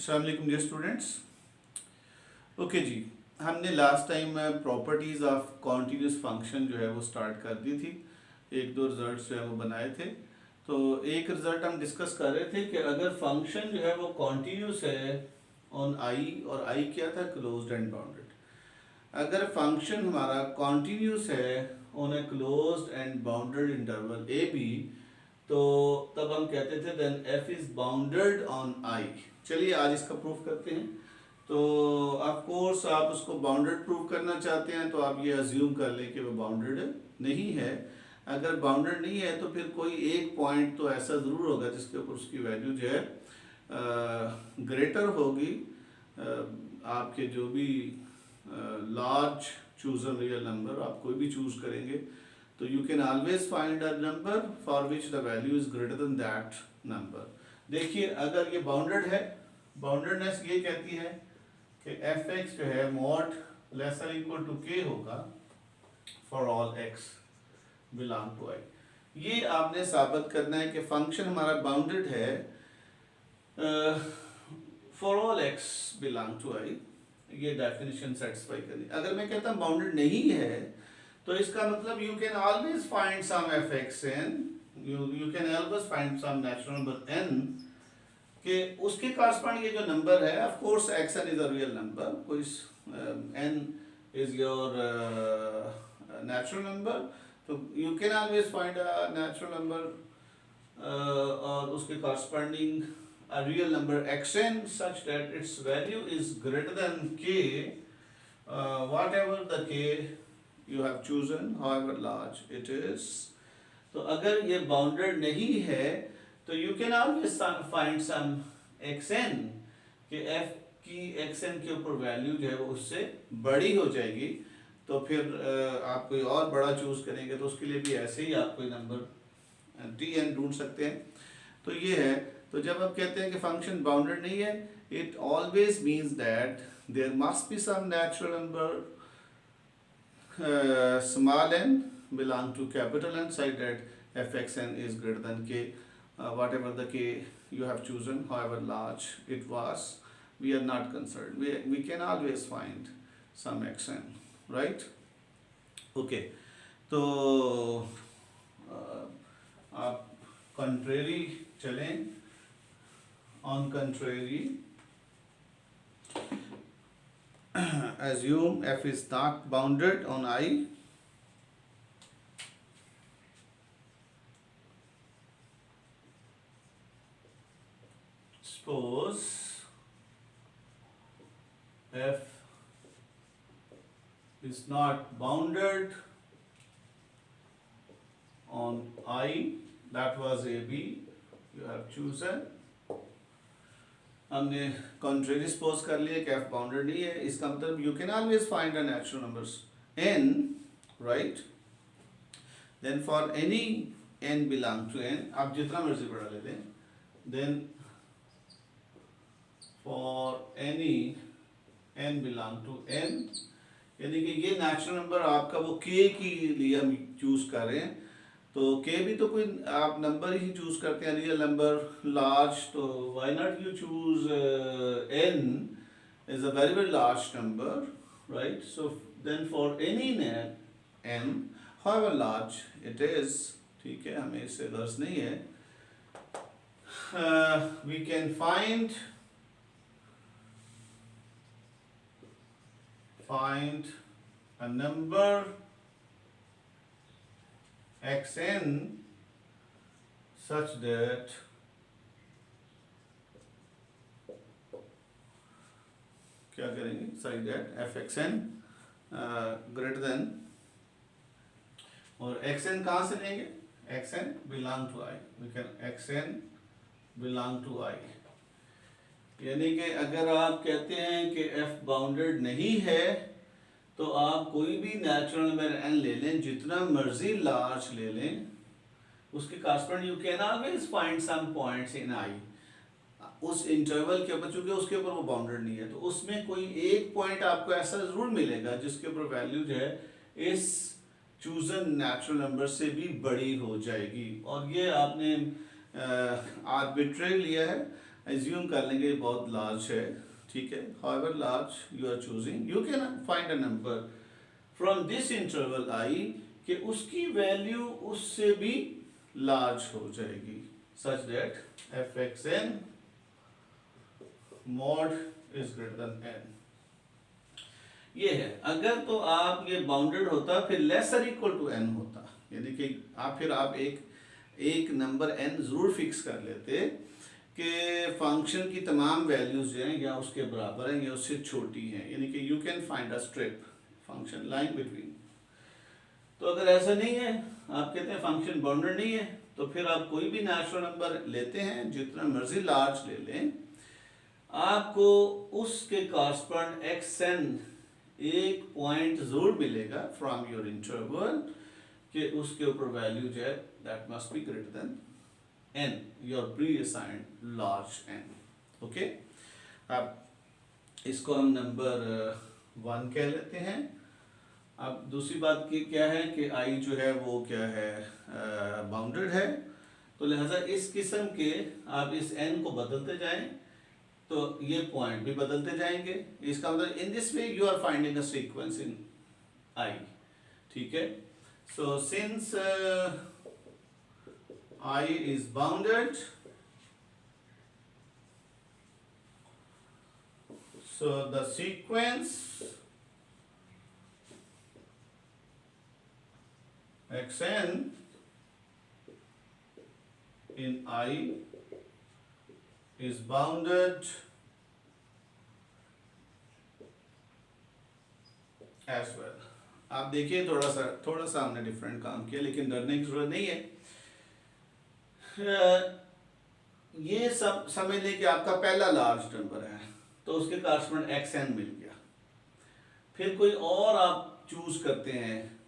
अस्सलाम वालेकुम dear students. Okay जी, हमने last time properties of continuous function जो है वो स्टार्ट कर दी थी। एक दो रिजल्ट्स जो है वो बनाए थे। तो एक रिजल्ट हम डिस्कस कर रहे थे कि अगर फंक्शन जो है वो कॉन्टीन्यूस है ऑन आई, और आई क्या था, क्लोज्ड एंड बाउंडेड। अगर फंक्शन हमारा कॉन्टीन्यूस है on a closed and bounded interval a b, तो तब हम कहते थे then f is bounded on I. चलिए आज इसका प्रूफ करते हैं। तो ऑफ कोर्स आप उसको बाउंडेड प्रूव करना चाहते हैं तो आप ये अज्यूम कर लें कि वो बाउंडेड नहीं है। अगर बाउंडेड नहीं है तो फिर कोई एक पॉइंट तो ऐसा ज़रूर होगा जिसके ऊपर उसकी वैल्यू जो है ग्रेटर होगी आपके जो भी लार्ज चूजन रियल नंबर आप कोई भी चूज करेंगे, तो you can always find a number for which the value is greater then that number. देखिए अगर ये बाउंडेड है, बाउंडेडनेस ये कहती है कि एफ एक्स जो है मॉड लेसर इक्वल टू के होगा for all x belong to I. ये आपने साबित करना है कि फंक्शन हमारा बाउंडेड है for all x belong to I. ये डेफिनेशन सेटिस्फाई करनी। अगर मैं कहता हूँ बाउंडेड नहीं है तो इसका मतलब you can always find some F x N, you can always find some natural number N कि उसके कॉरस्पॉन्डिंग ये जो नंबर है, of course X N is a real number, कोई N is your natural number, तो you can always find a natural number और उसके corresponding a real number xn such that its value is greater than k, whatever the k you have chosen, however large it is. तो अगर ये bounded नहीं है तो you can always find some xn कि f की xn के ऊपर वैल्यू जो है वो उससे बड़ी हो जाएगी। तो फिर आप कोई और बड़ा चूज करेंगे तो उसके लिए भी ऐसे ही आप कोई नंबर tn ढूंढ सकते हैं। तो ये है। तो जब आप कहते हैं कि फंक्शन बाउंडेड नहीं है, it always means that there must be some natural number small n belong to capital N such that fxn is greater than k, whatever the k you have chosen, however large it was, we are not concerned. We can always find some xn, right? Okay. तो आप contrary चलें, on contrary assume f is not bounded on I, suppose f is not bounded on I, that was AB, you have chosen। हमने contrary suppose कर लिया कि f bounded नहीं है, इसका मतलब you can always find a natural numbers n, right. Then for any n belong to n, आप जितना मर्जी बड़ा ले लें, then for any n belong to n, यानी कि ये नेचुरल नंबर आपका वो k के लिए हम चूज कर रहे हैं। तो k भी तो कोई आप नंबर ही चूज करते हैं, रियल नंबर लार्ज, तो why not you choose n is a very very large number, right. So then for any n however large it is, ठीक है, हमें इससे गर्ज नहीं है, we can find a number xn such that क्या करेंगे, such that fxn greater than, और xn कहाँ से लेंगे, xn belong to I, we can xn belong to I, यानी कि अगर आप कहते हैं कि f बाउंडेड नहीं है तो आप कोई भी नेचुरल नंबर n ले लें, जितना मर्जी लार्ज ले लें, उसके corresponding you can always find some points in I, उस इंटरवल के ऊपर, चूंकि उसके ऊपर वो बाउंडेड नहीं है तो उसमें कोई एक पॉइंट आपको ऐसा जरूर मिलेगा जिसके ऊपर वैल्यू जो है इस चूजन नेचुरल नंबर से भी बड़ी हो जाएगी। और ये आपने आर्बिट्रेरी लिया है, एज्यूम कर लेंगे बहुत लार्ज है, ठीक है। However large you are choosing, you can find a number from this interval I कि उसकी वैल्यू उससे भी लार्ज हो जाएगी, such that F x N mod is greater than N. ये है, अगर तो आप ये बाउंडेड होता फिर लेसर इक्वल टू एन होता, यानी कि आप एक नंबर एन जरूर फिक्स कर लेते कि फंक्शन की तमाम वैल्यूज जो हैं या उसके बराबर हैं या उससे छोटी हैं, यानी कि you can find a strip function line between. तो अगर ऐसा नहीं है, आप कहते हैं फंक्शन बाउंडेड नहीं है, तो फिर आप कोई भी नेचुरल नंबर लेते हैं, जितना मर्जी लार्ज ले लें, आपको उसके कॉरस्पॉन्ड एक्स एन एक पॉइंट जरूर मिलेगा फ्रॉम योर इंटरवल कि उसके ऊपर वैल्यू जो है that must be greater than n, your preassigned large n. Okay, अब इसको हम नंबर 1 कह लेते हैं। अब दूसरी बात की क्या है कि आई जो है वो क्या है, बाउंडेड है, तो लिहाजा इस किस्म के आप इस एन को बदलते जाएं तो ये पॉइंट भी बदलते जाएंगे। इसका मतलब in this way you are finding a sequence in I, ठीक है। So since I is bounded, so the sequence xn in I is bounded as well। आप देखिए थोड़ा सा हमने डिफरेंट काम किया, लेकिन डरने की जरूरत नहीं है। ये सब समझ लें कि आपका पहला लार्ज नंबर है, तो उसके कॉरस्पॉन्ड एक्स एन मिल गया। फिर कोई और आप चूज करते हैं,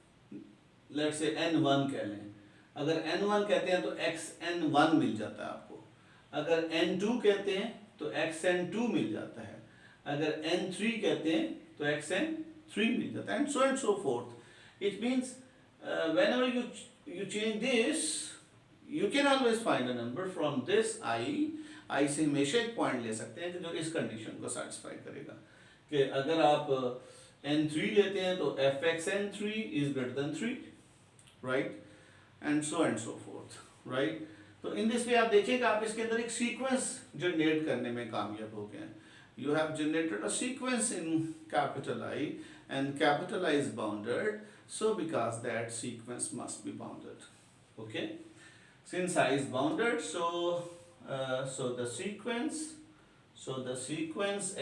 लेट्स से n1 कह लें। अगर n1 कहते हैं तो xn1 मिल जाता है आपको। अगर n2 कहते हैं तो xn2 मिल जाता है। अगर n3 कहते हैं तो xn3 मिल जाता है, and so fourth. It means whenever you change this, you can always find a number from this I से हमेशा एक पॉइंट ले सकते हैं कि जो इस कंडीशन को सेटिस्फाई करेगा कि अगर आप n3 लेते हैं तो fxn3 is greater than 3, right, and so forth, right। तो इन दिस वे आप देखिएगा आप इसके अंदर एक सीक्वेंस जनरेट करने में कामयाब हो गए। You have generated a sequence in capital I, and capital I is bounded, so because that sequence must be bounded, okay। Since I is bounded, so the sequence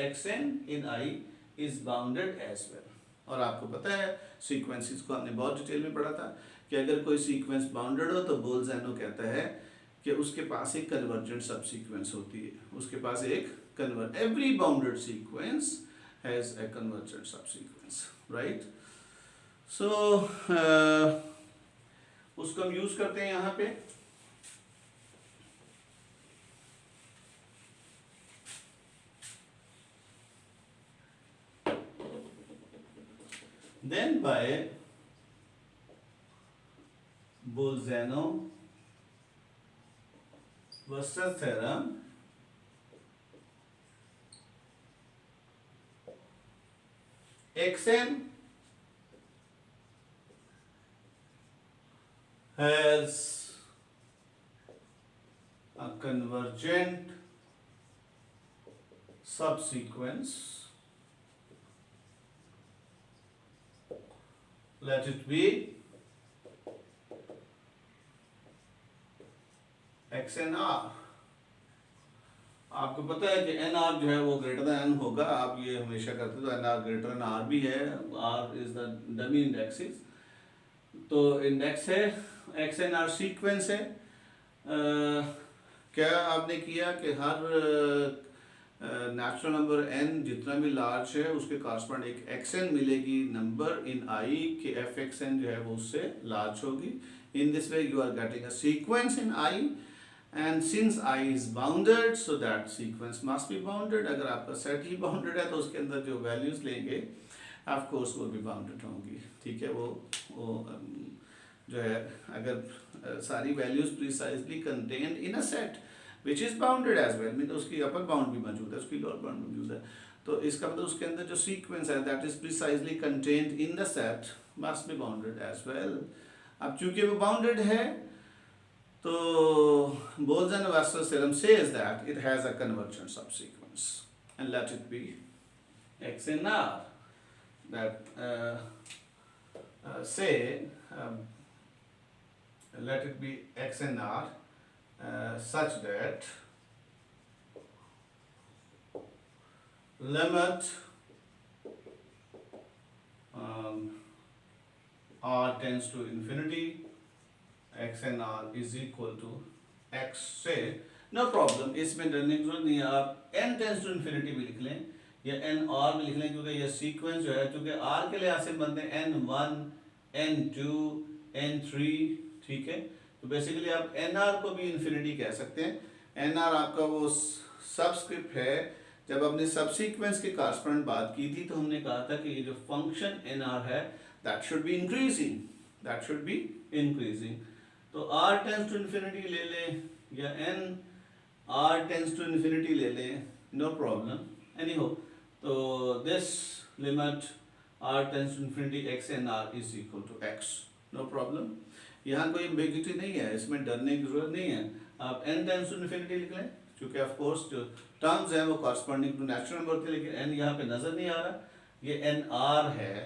xn in I is bounded as well। और आपको पता है sequences को हमने बहुत detail में पढ़ा था कि अगर कोई सीक्वेंस बाउंडेड हो तो बोल्ज़ैनो कहता है कि उसके पास एक कन्वर्जेंट सब सीक्वेंस होती है, उसके पास एक every bounded sequence has a convergent subsequence, right। So उसको हम यूज करते हैं यहाँ पे। Then by Bolzano-Weierstrass theorem, xn has a convergent subsequence, let it be xnr। आपको पता है कि एन आर जो है वो ग्रेटर देन एन होगा, आप ये हमेशा करते तो n r greater than r भी है, r is the dummy indexes. तो इंडेक्स है एक्स एन आर सीक्वेंस है। क्या आपने किया कि हर नेचुरल नंबर एन जितना भी लार्ज है उसके कॉरस्पॉन्ड एक एक्स एन मिलेगी नंबर इन आई के एफ एक्स एन जो है वो उससे लार्ज होगी। In this way you are getting a sequence in I, and since I is bounded, so that sequence must be bounded। अगर आपका सेट ही बाउंडेड है तो उसके अंदर जो वैल्यूज लेंगे ऑफ कोर्स वो भी बाउंडेड होंगी, ठीक है। वो जो है अगर सारी values precisely contained in a set which is bounded as well, mean उसकी अपर बाउंड भी मौजूद है, उसकी लोअर बाउंड मौजूद है। तो इसका मतलब उसके अंदर जो सीक्वेंस है that is precisely contained in the set must be bounded as well. अब चूंकि वो बाउंडेड है तो Bose and Webster's theorem says that it has a convergent subsequence and let it be X in R. That say let it be X in R such that limit R tends to infinity, X and R is equal to X से no problem, इसमें डरने की जरूरत नहीं है। आप n tense to infinity भी लिख लें या n r भी लिख लें, क्योंकि ये सीक्वेंस जो है चूंकि r के लिहाज से बनते हैं n1 n2 n3, ठीक है। तो बेसिकली आप nr को भी इन्फिनिटी कह सकते हैं। nr आपका वो सबस्क्रिप्ट है। जब हमने सबसीक्वेंस के कॉरस्पॉन्डेंट बात की थी तो हमने कहा था कि ये जो फंक्शन nr है that should be increasing, that should be increasing. तो r टेंस टू इन्फिनिटी ले लें या n r tends to infinity ले लें, नो प्रॉब्लम एनी हो। तो this limit r tends to infinity x and r is equal to x, no problem. यहाँ कोई एम्बिग्युइटी नहीं है, इसमें डरने की जरूरत नहीं है। आप n टेंस टू इन्फिनिटी लिख लें, क्योंकि ऑफ कोर्स जो टर्म्स हैं वो कॉरस्पॉन्डिंग टू नेचुरल नंबर थे, लेकिन n यहाँ पे नजर नहीं आ रहा। ये nr है,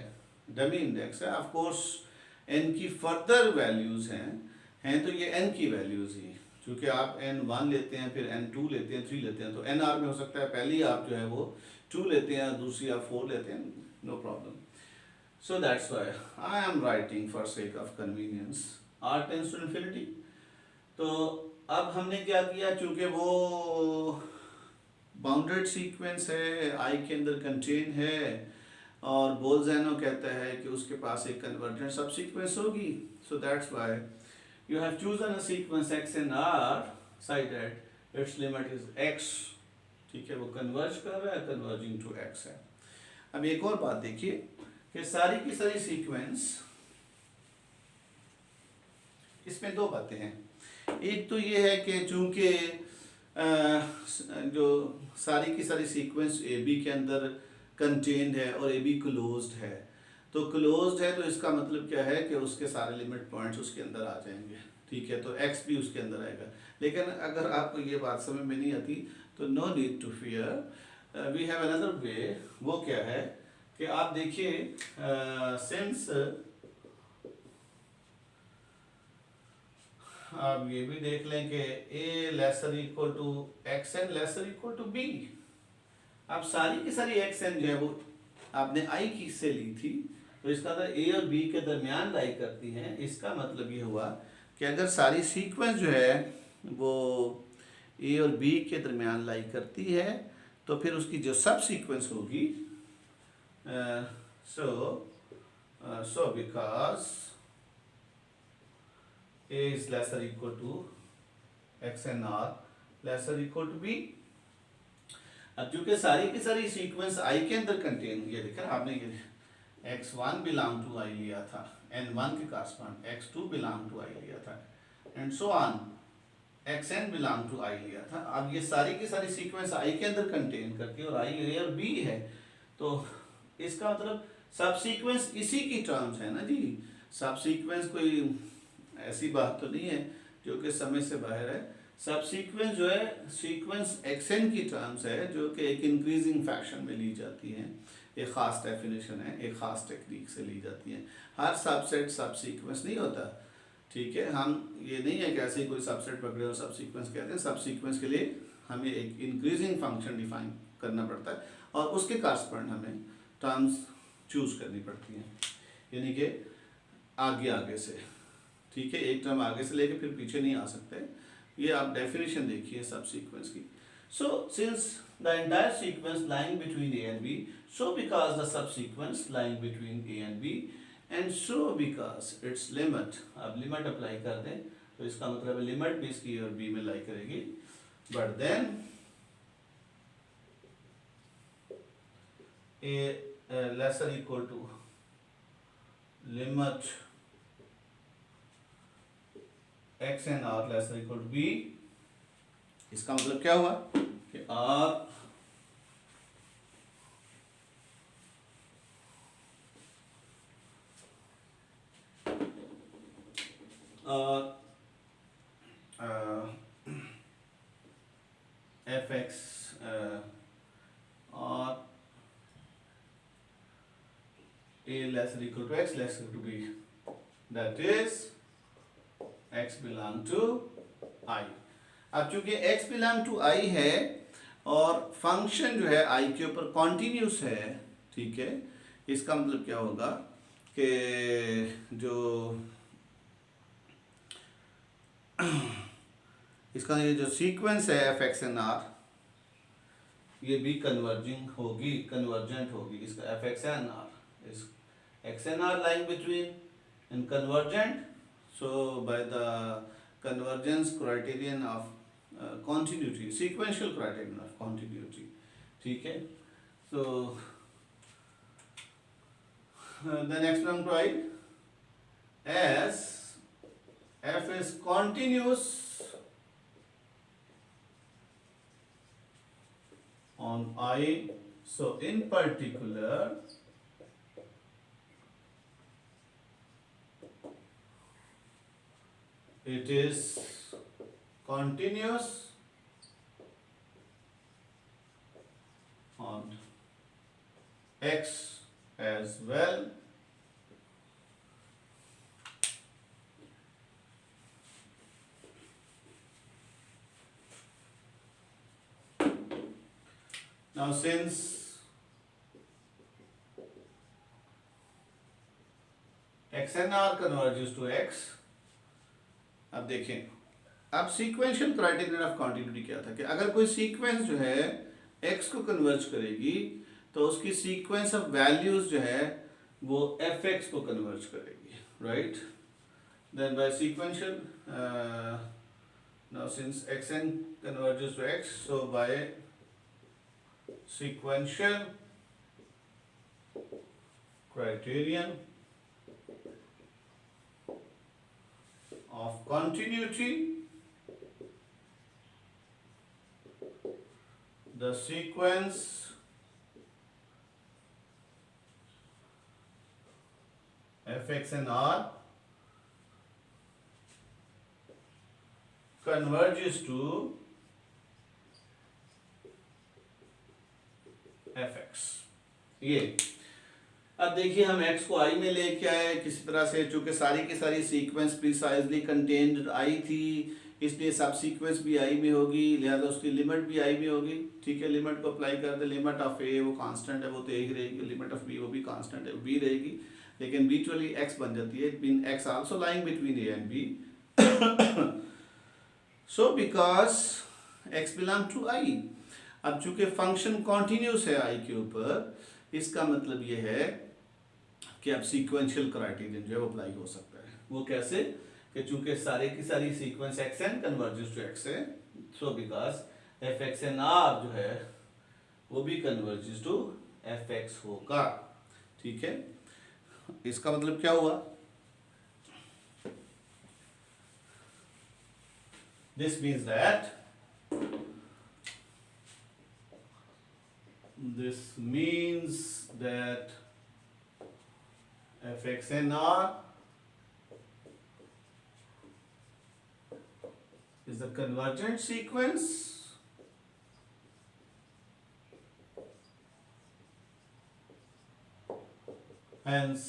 डमी इंडेक्स है। ऑफ कोर्स n की फर्दर वैल्यूज हैं तो ये n की वैल्यूज ही, क्योंकि आप n1 लेते हैं फिर n2 लेते हैं 3 लेते हैं, तो nr में हो सकता है पहली आप जो है वो 2 लेते हैं, दूसरी आप 4 लेते हैं, no problem. So that's why I am writing for sake of convenience r tends to infinity. तो अब हमने क्या किया, चूंकि वो बाउंडेड सीक्वेंस है, i के अंदर कंटेन है और बोल्जेनो कहता है कि उसके पास एक कन्वर्जेंट सब सीक्वेंस होगी, सो that's why you have chosen a sequence x and r such that its limit is x, ठीक है, वो कन्वर्ज कर रहा है, कन्वर्जिंग टू x है। अब एक और बात देखिए कि सारी की सारी सीक्वेंस, इसमें दो बातें हैं। एक तो ये है कि चूंकि जो सारी की सारी सीक्वेंस ए बी के अंदर कंटेन्ड है और ए बी क्लोज्ड है, तो क्लोज्ड है तो इसका मतलब क्या है कि उसके सारे लिमिट पॉइंट्स उसके अंदर आ जाएंगे, ठीक है, तो x भी उसके अंदर आएगा। लेकिन अगर आपको ये बात समझ में नहीं आती तो no need to fear, we have another way. वो क्या है कि आप देखिए सिंस आप ये भी देख लें कि a lesser equal to x n lesser equal to b. अब सारी की सारी एक्स एन जो है वो आपने i की से ली थी, तो इसका अगर a और b के दरमियान लाई करती हैं, इसका मतलब ये हुआ कि अगर सारी सीक्वेंस जो है वो a और b के दरमियान लाई करती है तो फिर उसकी जो सब सीक्वेंस होगी so because a is lesser equal to x and r lesser equal to b। अब चूंकि सारी की सारी सीक्वेंस i के अंदर कंटेन हुई है, देखा आपने ये x1 बिलोंग टू i लिया था, n1 के correspond x2 belong to i लिया था and so on, xn belong to i लिया था। अब ये सारी की सारी सीक्वेंस i के अंदर कंटेन करती है और i a और b है, तो इसका मतलब सब सीक्वेंस इसी की टर्म्स है ना जी। सब सीक्वेंस कोई ऐसी बात तो नहीं है जो कि समय से बाहर है। सब सीक्वेंस जो है सीक्वेंस xn की टर्म्स है जो कि एक इंक्रीजिंग फैशन में ली जाती हैं, एक ख़ास डेफिनेशन है, एक ख़ास टेक्निक से ली जाती हैं। हर सबसेट सब सीक्वेंस नहीं होता, ठीक है। हम ये नहीं है कि ऐसे ही कोई सबसेट पकड़े और सब सीक्वेंस कहते हैं। सब सीक्वेंस के लिए हमें एक इंक्रीजिंग फंक्शन डिफाइन करना पड़ता है और उसके कॉरस्पॉन्ड हमें टर्म्स चूज करनी पड़ती हैं, यानी कि आगे आगे से, ठीक है, एक टर्म आगे से लेके फिर पीछे नहीं आ सकते। ये आप डेफिनेशन देखिए सब सीक्वेंस की। So since the entire sequence lying between a and b, so because the subsequence lying between a and b and so because it's limit, अब लिमिट अप्लाई कर दें तो इसका मतलब लिमिट भी इसकी और बी में लाई करेगी, but then a lesser equal to limit x and r lesser equal to b इसका मतलब क्या हुआ कि आर एफ एक्स और a less or equal to x less or equal to b, that is x belong to I। अब चूंकि x belong to I है और फंक्शन जो है I के ऊपर कॉन्टिन्यूस है, ठीक है, इसका मतलब क्या होगा कि जो इसका ये जो सीक्वेंस है एफ एक्स एन आर, ये भी कन्वर्जिंग होगी, कन्वर्जेंट होगी। इसका f x n r is x n r lying between and convergent, so by the convergence criterion of continuity, sequential criterion of continuity, ठीक है। so the next one right, as f is continuous on I, so in particular it is continuous on x as well, now since x n r converges to x, अब देखें, अब sequential criterion of continuity क्या था कि अगर कोई sequence जो है x को कन्वर्ज करेगी तो उसकी सीक्वेंस ऑफ वैल्यूज जो है वो fx को कन्वर्ज करेगी, right. Then by sequential now since xn converges to x, so by sequential criterion of continuity, the sequence fx and r converges to fx। ये अब देखिए हम x को I में लेके आए किसी तरह से, चूंकि सारी की सारी सीक्वेंस प्रिसाइजली कंटेन्ड I थी, इसलिए सब सीक्वेंस भी I में होगी, लिहाजा उसकी लिमिट भी I में होगी, ठीक है। लिमिट को अप्लाई कर दे, लिमिट ऑफ a वो कांस्टेंट है, वो तो a ही रहेगी, लिमिट ऑफ b वो भी कांस्टेंट है, वो b रहेगी, लेकिन बीचुअली x बन जाती है, being x also lying between a and b, so because x belong to I। अब चूंकि फंक्शन कॉन्टिन्यूस है I के ऊपर, इसका मतलब ये है कि अब सीक्वेंशियल क्राइटेरियन जो है वो अप्लाई हो सकता है। वो कैसे कि चूंकि सारे की सारी sequence xn converges to x है, so because f x n r जो है वो भी कन्वर्जेस टू एफ एक्स होगा, ठीक है। इसका मतलब क्या हुआ, this means that fx and r is the convergent sequence hence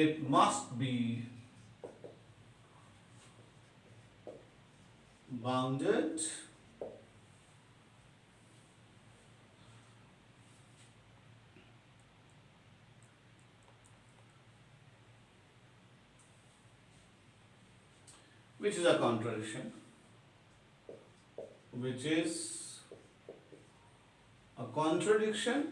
it must be bounded which is a contradiction, which is a contradiction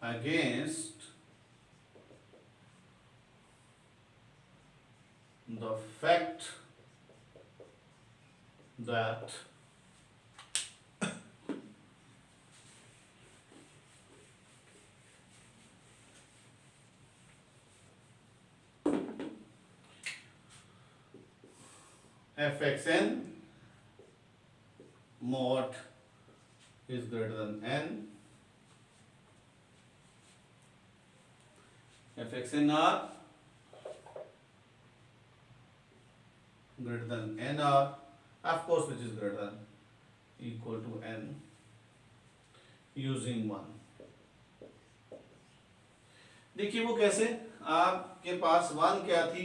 against the fact that fxn mod is greater than n, fxnr greater than nr, of course which is greater than equal to n using 1. देखिए वो कैसे, आपके पास 1 क्या थी,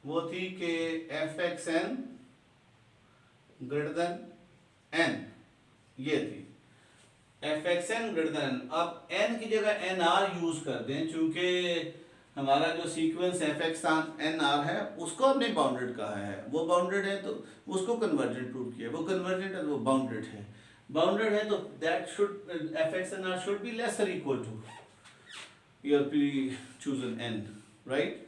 वो थी कि fxn greater than n, ये थी fxn ग्रेटर देन, अब n की जगह nr यूज कर दें, चूंकि हमारा जो सीक्वेंस fxnr है उसको हमने बाउंडेड कहा है, वो बाउंडेड है तो उसको कन्वर्जेंट प्रूव किया, वो कन्वर्जेंट है तो वो बाउंडेड है, बाउंडेड है तो that should fxnr should be lesser equal to your prechosen n, right.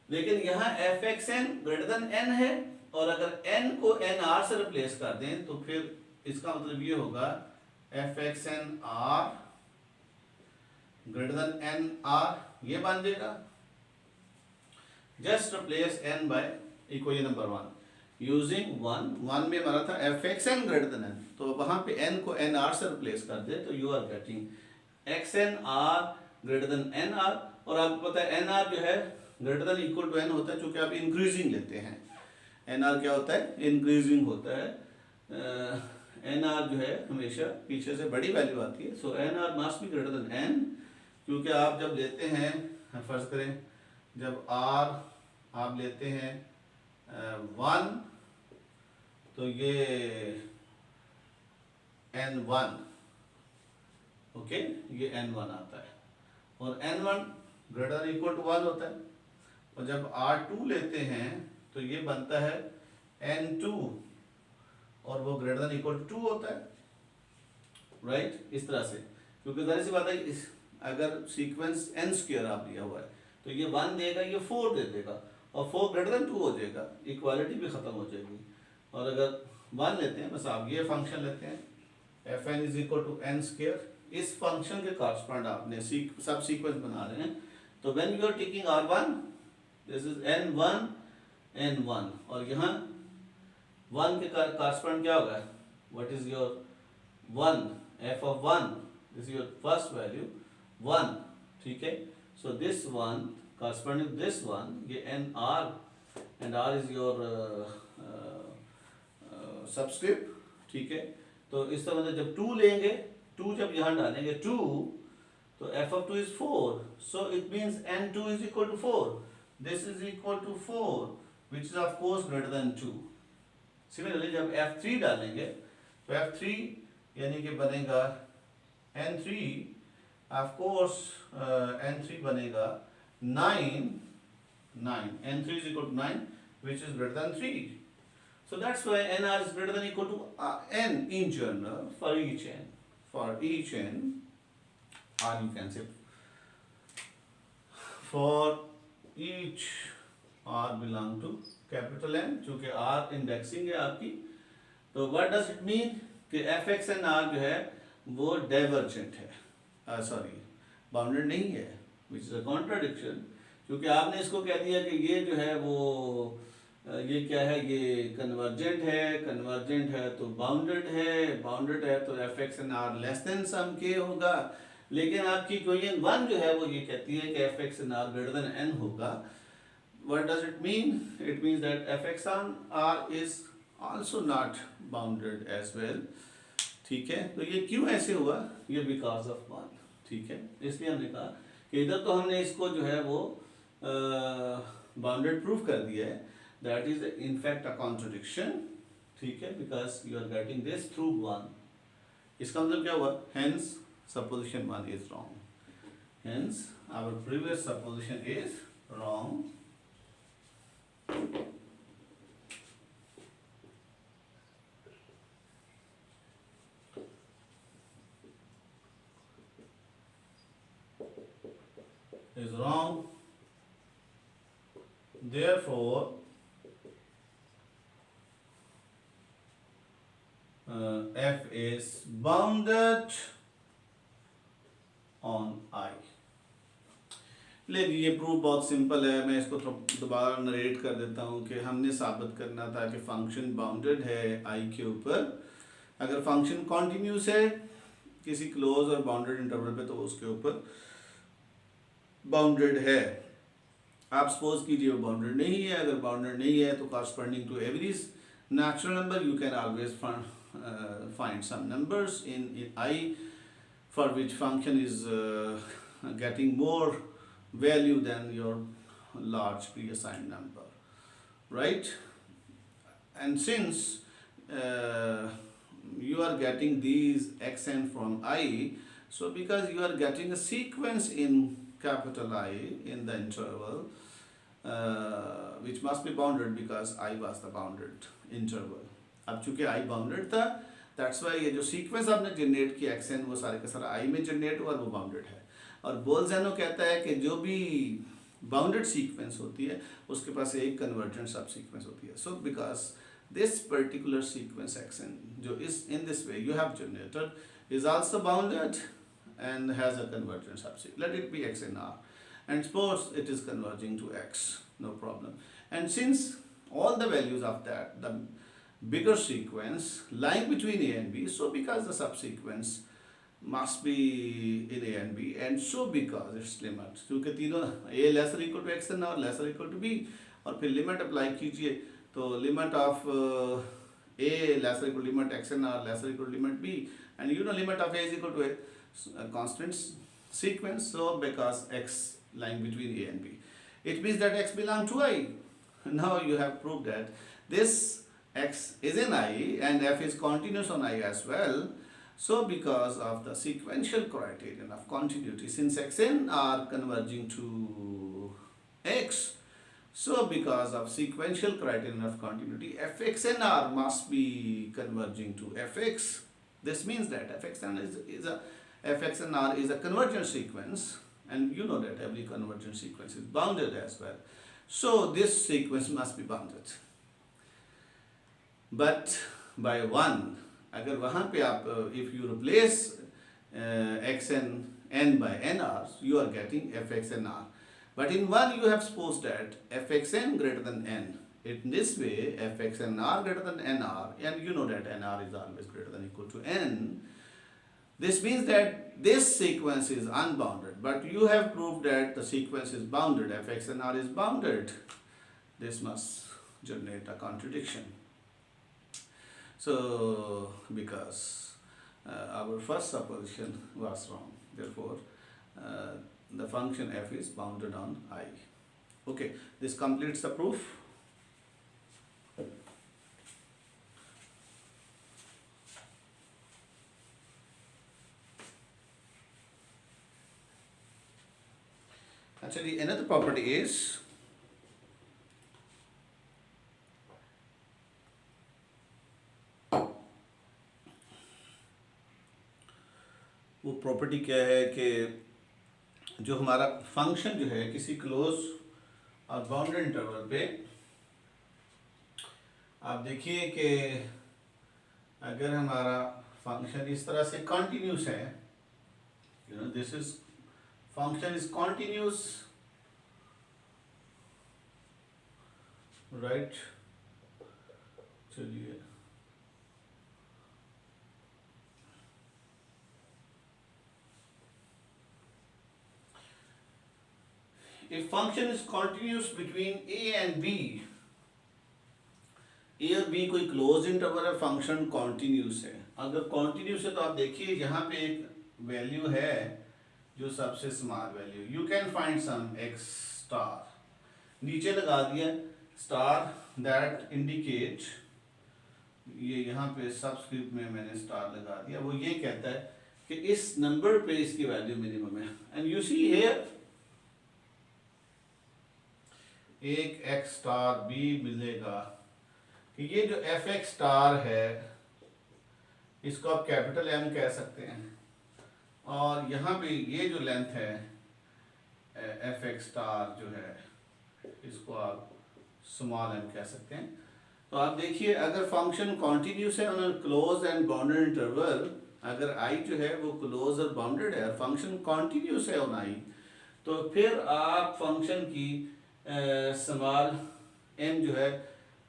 लेकिन यहाँ fxn ग्रेटर देन n है, और अगर n को nr से रिप्लेस कर दें तो फिर इसका मतलब ये होगा fxnr ग्रेटर देन nr, ये बन जाएगा। Just replace n by equation number 1 using 1 में हमारा था fxn ग्रेटर देन n, तो वहां पे n को nr से रिप्लेस कर दे तो you are getting xnr greater than nr, और आपको पता है nr जो है greater than equal to n होता है, चूंकि आप इंक्रीजिंग लेते हैं, nr क्या होता है, इंक्रीजिंग होता है, nr जो है हमेशा पीछे से बड़ी वैल्यू आती है, सो nr must be greater than n, क्योंकि आप जब लेते हैं, फर्ज करें जब r आप लेते हैं 1 तो ये n1, ओके, ये n1 आता है, और n1 greater than equal to 1 होता है, और जब r2 लेते हैं तो ये बनता है n2, और वो ग्रेटर देन इक्वल टू 2 होता है, राइट, इस तरह से, क्योंकि जाहिर सी बात है इस अगर सीक्वेंस n स्क्वायर आप लिया हुआ है तो ये 1 देगा, ये 4 दे देगा, और 4 ग्रेटर देन 2 हो जाएगा, इक्वालिटी भी खत्म हो जाएगी। और अगर 1 लेते हैं, बस आप ये फंक्शन लेते हैं fn is equal to n square, इस फंक्शन के कॉरस्पॉन्ड आपने सब सीक्वेंस बना रहे हैं, तो when you are taking r1 this is n1, और यहाँ 1 के कॉरस्पॉन्ड क्या होगा, what is your 1, f of 1, this is your first value 1, ठीक है, so this 1 corresponding to this one, ये nr, and r is your subscript, ठीक है, तो इस तरह जब 2 लेंगे, 2 जब यहाँ डालेंगे 2, तो f of 2 is 4, so it means n2 is equal to 4, this is equal to 4, which is of course greater than 2. Similarly जब f3 डालेंगे तो f3 यानी कि बनेगा n3, of course n3 बनेगा 9, n3 is equal to 9, which is greater than 3. So that's why nr is greater than equal to n in general for each n. For each n, or you can say for each r belong to capital N, चूँकि r indexing है आपकी, तो what does it mean कि fxnr जो है वो divergent है, sorry bounded नहीं है, विच इज अ कॉन्ट्राडिक्शन, क्योंकि आपने इसको कह दिया कि ये जो है वो ये क्या है, ये कन्वर्जेंट है तो बाउंडेड है तो fxnr less then some k होगा, लेकिन आपकी इक्वेशन 1 जो है वो ये कहती है कि fxnr ग्रेटर देन n होगा। What does it mean? It means that fxnr is also not bounded as well, ठीक है, तो ये क्यों ऐसे हुआ, ये बिकॉज ऑफ 1, ठीक है, इसलिए हमने कहा कि इधर तो हमने इसको जो है वो बाउंडेड प्रूफ कर दिया है, that is in fact a contradiction, ठीक है, because you are getting this through 1, इसका मतलब क्या हुआ, hence supposition 1 is wrong, hence our previous supposition is wrong. is wrong, therefore f is bounded on I। ले जी, ये प्रूफ बहुत simple है, मैं इसको दोबारा नरेट कर देता हूँ कि हमने साबित करना था कि फंक्शन बाउंडेड है आई के ऊपर। अगर फंक्शन कॉन्टिन्यूस है किसी क्लोज और बाउंडेड इंटरवल पे तो उसके ऊपर बाउंडेड है। आप सपोज कीजिए वो बाउंडेड नहीं है, अगर बाउंडेड नहीं है तो corresponding to every natural number you can always find some numbers in I for which function is getting more value than your large pre-assigned number, right? And since you are getting these xn from I, so because you are getting a sequence in capital I in the interval, which must be bounded because I was the bounded interval. अब चूंकि I bounded था, that's why ये जो sequence आपने generate किया xn वो सारे का सारा I में generate हुआ और वो bounded है। और बोल्ज़नो कहता है कि जो भी बाउंडेड सीक्वेंस होती है उसके पास एक कन्वर्जेंट सब सीक्वेंस होती है। So because this particular sequence xn जो इस इन this way you have generated is also bounded and has a convergent subset. Let it be x and r, and suppose it is converging to x, no problem. And since all the values of that, the bigger sequence lying between a and b, so because the subsequence must be in a and b, and so because its limit, क्योंकि तीनों a lesser equal to x and r lesser equal to b, और फिर limit apply कीजिए तो limit of a lesser equal to limit x and r lesser equal to limit b, and you know limit of a is equal to a constant sequence, so because x lying between a and b, it means that x belongs to I. Now you have proved that this x is in I and f is continuous on I as well. So because of the sequential criterion of continuity, since xn are converging to x, so because of sequential criterion of continuity, fxn r must be converging to fx. This means that fxn r is a convergent sequence, and you know that every convergent sequence is bounded as well. So this sequence must be bounded. But by 1, अगर वहाँ पे आप if you replace xn n by nr, you are getting fxn r. But in 1 you have supposed that fxn greater than n. In this way fxn r greater than nr, and you know that nr is always greater than equal to n. This means that this sequence is unbounded, but you have proved that the sequence is bounded, fxn r is bounded. This must generate a contradiction. So because our first supposition was wrong, therefore the function f is bounded on I. Okay, this completes the proof. Actually, another property is वो property क्या है कि जो हमारा function जो है किसी close और बाउंडेड इंटरवल पे, आप देखिए कि अगर हमारा फंक्शन इस तरह से कंटिन्यूस है, you know this is function is continuous, right. चलिए if function is continuous between a and b, ए और बी कोई क्लोज इंटरवल है, फंक्शन कॉन्टिन्यूस है। अगर कॉन्टिन्यूस है तो आप देखिए यहाँ पे एक वैल्यू है जो सबसे small value, you can find some x star, नीचे लगा दिया स्टार दैट इंडिकेट, ये यहाँ पे सबस्क्रिप्ट में मैंने स्टार लगा दिया, वो ये कहता है कि इस नंबर पे इसकी वैल्यू मिनिमम है। एंड यू सी हियर एक एक्स स्टार बी मिलेगा कि ये जो एफ एक्स स्टार है इसको आप कैपिटल एम कह सकते हैं, और यहाँ पे ये जो लेंथ है एफ एक्स स्टार जो है इसको आप स्मॉल एम कह सकते हैं। तो आप देखिए अगर फंक्शन कॉन्टिन्यूस है on close and bounded interval, अगर आई जो है वो क्लोज और बाउंडेड है और फंक्शन कॉन्टिन्यूस है ऑन आई, तो फिर आप फंक्शन की स्मॉल एम जो है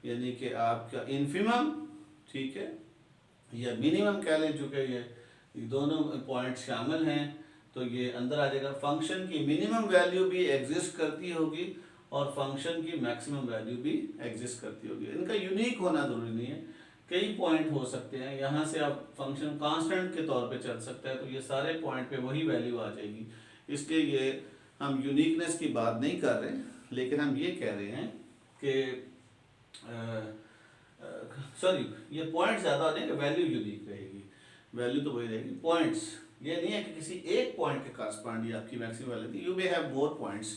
यानी कि आपका इन्फिमम, ठीक है, या मिनिमम कह लें, चूँकि ये दोनों पॉइंट शामिल हैं तो ये अंदर आ जाएगा। फंक्शन की मिनिमम वैल्यू भी एग्जिस्ट करती होगी और फंक्शन की मैक्सिमम वैल्यू भी एग्जिस्ट करती होगी। इनका यूनिक होना ज़रूरी नहीं है, कई पॉइंट हो सकते हैं। यहाँ से आप फंक्शन कांस्टेंट के तौर पे चल सकता है, तो ये सारे पॉइंट पे वही वैल्यू आ जाएगी। इसलिए ये हम यूनिकनेस की बात नहीं कर रहे, लेकिन हम ये कह रहे हैं कि सॉरी, ये पॉइंट ज़्यादा हो जाएंगे, वैल्यू यूनिक रहेगी, वैल्यू तो वही रहेगी। पॉइंट्स ये नहीं है कि किसी एक पॉइंट के करस्पॉन्ड ही आपकी मैक्सिमम वैल्यू थी। You may have more points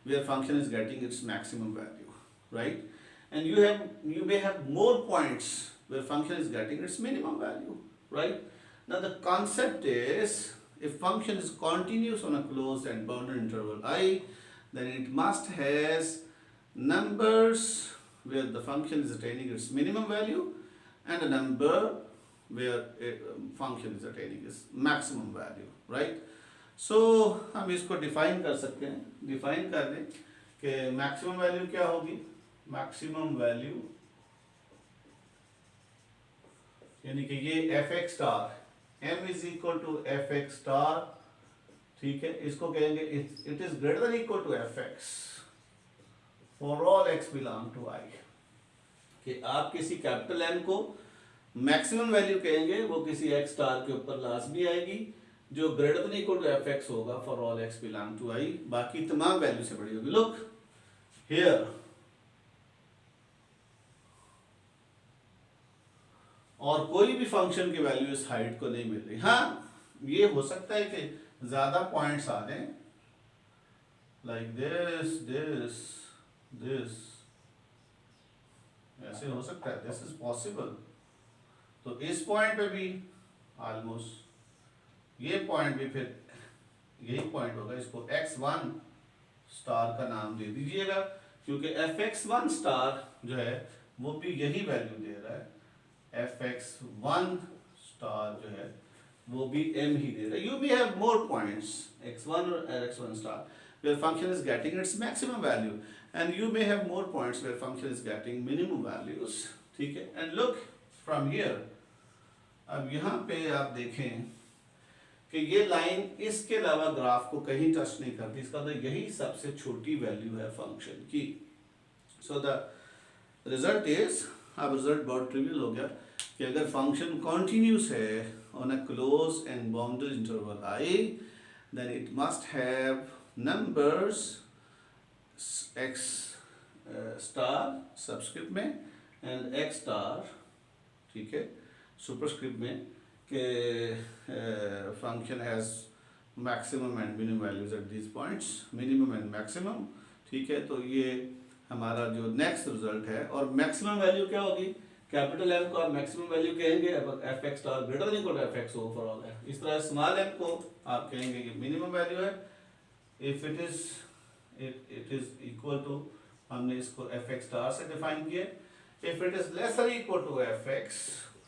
where function is getting its maximum value, right, and you may have more points where function is getting its minimum value, right? Now the concept is, if function is continuous on a closed and bounded interval I, then it must has numbers where the function is attaining its minimum value and a number where a function is attaining its maximum value, right? So हम इसको define कर सकते हैं, define कर दें कि maximum value क्या होगी। मैक्सिमम वैल्यू यानी कि ये F x star M is equal to F x star, ठीक है, इसको कहेंगे it is greater than equal to F x for all x belong to I. कि आप किसी कैपिटल एम को मैक्सिमम वैल्यू कहेंगे, वो किसी एक्स स्टार के ऊपर लाजमी आएगी जो greater than equal to F X होगा for all x belong to I, बाकी तमाम वैल्यू से बड़ी होगी। लुक हियर, और कोई भी फंक्शन की वैल्यू इस हाइट को नहीं मिल रही। हाँ, ये हो सकता है कि ज्यादा पॉइंट्स आ जाएं, लाइक दिस दिस दिस, ऐसे हो सकता है, दिस इज पॉसिबल। तो इस पॉइंट पे भी ऑलमोस्ट, ये पॉइंट भी फिर यही पॉइंट होगा, इसको x1 स्टार का नाम दे दीजिएगा, क्योंकि fx1 स्टार जो है वो भी यही वैल्यू दे रहा है। fx1 स्टार जो है वो भी m ही दे रहा है। यू भी हैव मोर पॉइंट्स x1 और x1 star where function is getting its maximum value, and you may have more points where function is getting minimum values, ठीक है। and look from here, अब यहाँ पे आप देखें कि ये लाइन इसके अलावा ग्राफ को कहीं टच नहीं करती, इसका मतलब यही सबसे छोटी वैल्यू है फंक्शन की। सो द रिजल्ट इज, अब रिजल्ट बहुत ट्रिवियल हो गया कि अगर फंक्शन कॉन्टिन्यूस है on a closed and bounded interval I, then it must have numbers x star subscript में एंड x स्टार, ठीक है, सुपरस्क्रिप्ट में, के function has maximum and minimum values at this points, minimum and maximum, ठीक है। तो ये हमारा जो नेक्स्ट रिजल्ट है, और मैक्सिमम वैल्यू क्या होगी, कैपिटल एम को आप मैक्सिमम वैल्यू कहेंगे f x star greater than equal to F x overall है। इस तरह स्मॉल एम को आप कहेंगे कि मिनिमम वैल्यू है, if it is equal to, हमने इसको एफ एक्स स्टार से डिफाइन किया, if it is lesser equal to F x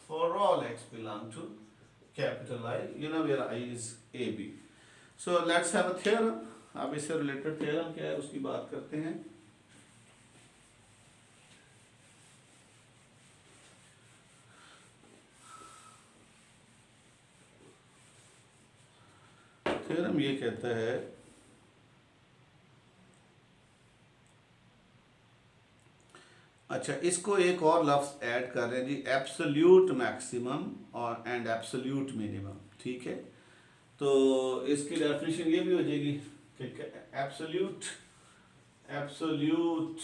for all x belong to capital I, you know where I is a b. So let's have a theorem. अब इससे related theorem क्या है उसकी बात करते हैं। थ्योरम ये कहता है, अच्छा इसको एक और लफ्ज ऐड कर रहे हैं जी, एब्सोल्यूट मैक्सिमम और एंड एब्सोल्यूट मिनिमम, ठीक है। तो इसकी डेफिनेशन ये भी हो जाएगी कि एब्सोल्यूट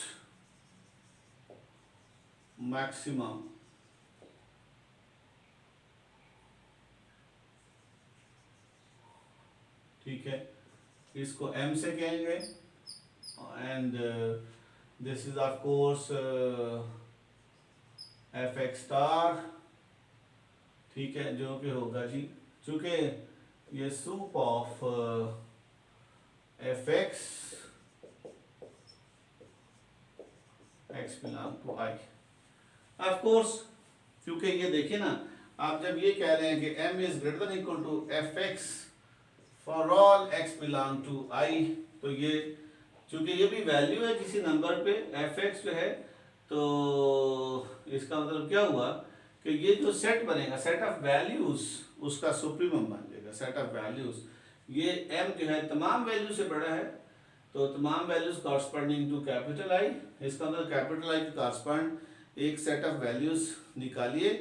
मैक्सिमम ठीक है, इसको m से कहेंगे, and this is of course f x star, ठीक है, जो कि होगा जी, चूंकि ये sup of f x belong to I. Of course क्योंकि ये देखिए ना, आप जब ये कह रहे हैं कि m is greater than equal to F x for all x belong to i, तो ये चूंकि ये भी वैल्यू है किसी नंबर पे एफ एक्स जो है, तो इसका मतलब क्या हुआ कि ये जो सेट बनेगा, सेट ऑफ वैल्यूज, उसका सुप्रीमम बन जाएगा। सेट ऑफ वैल्यूज, ये m जो है तमाम वैल्यू से बड़ा है, तो तमाम values corresponding to capital I, इसका मतलब कैपिटल आई के कॉरस्पॉन्ड एक सेट ऑफ वैल्यूज निकालिए,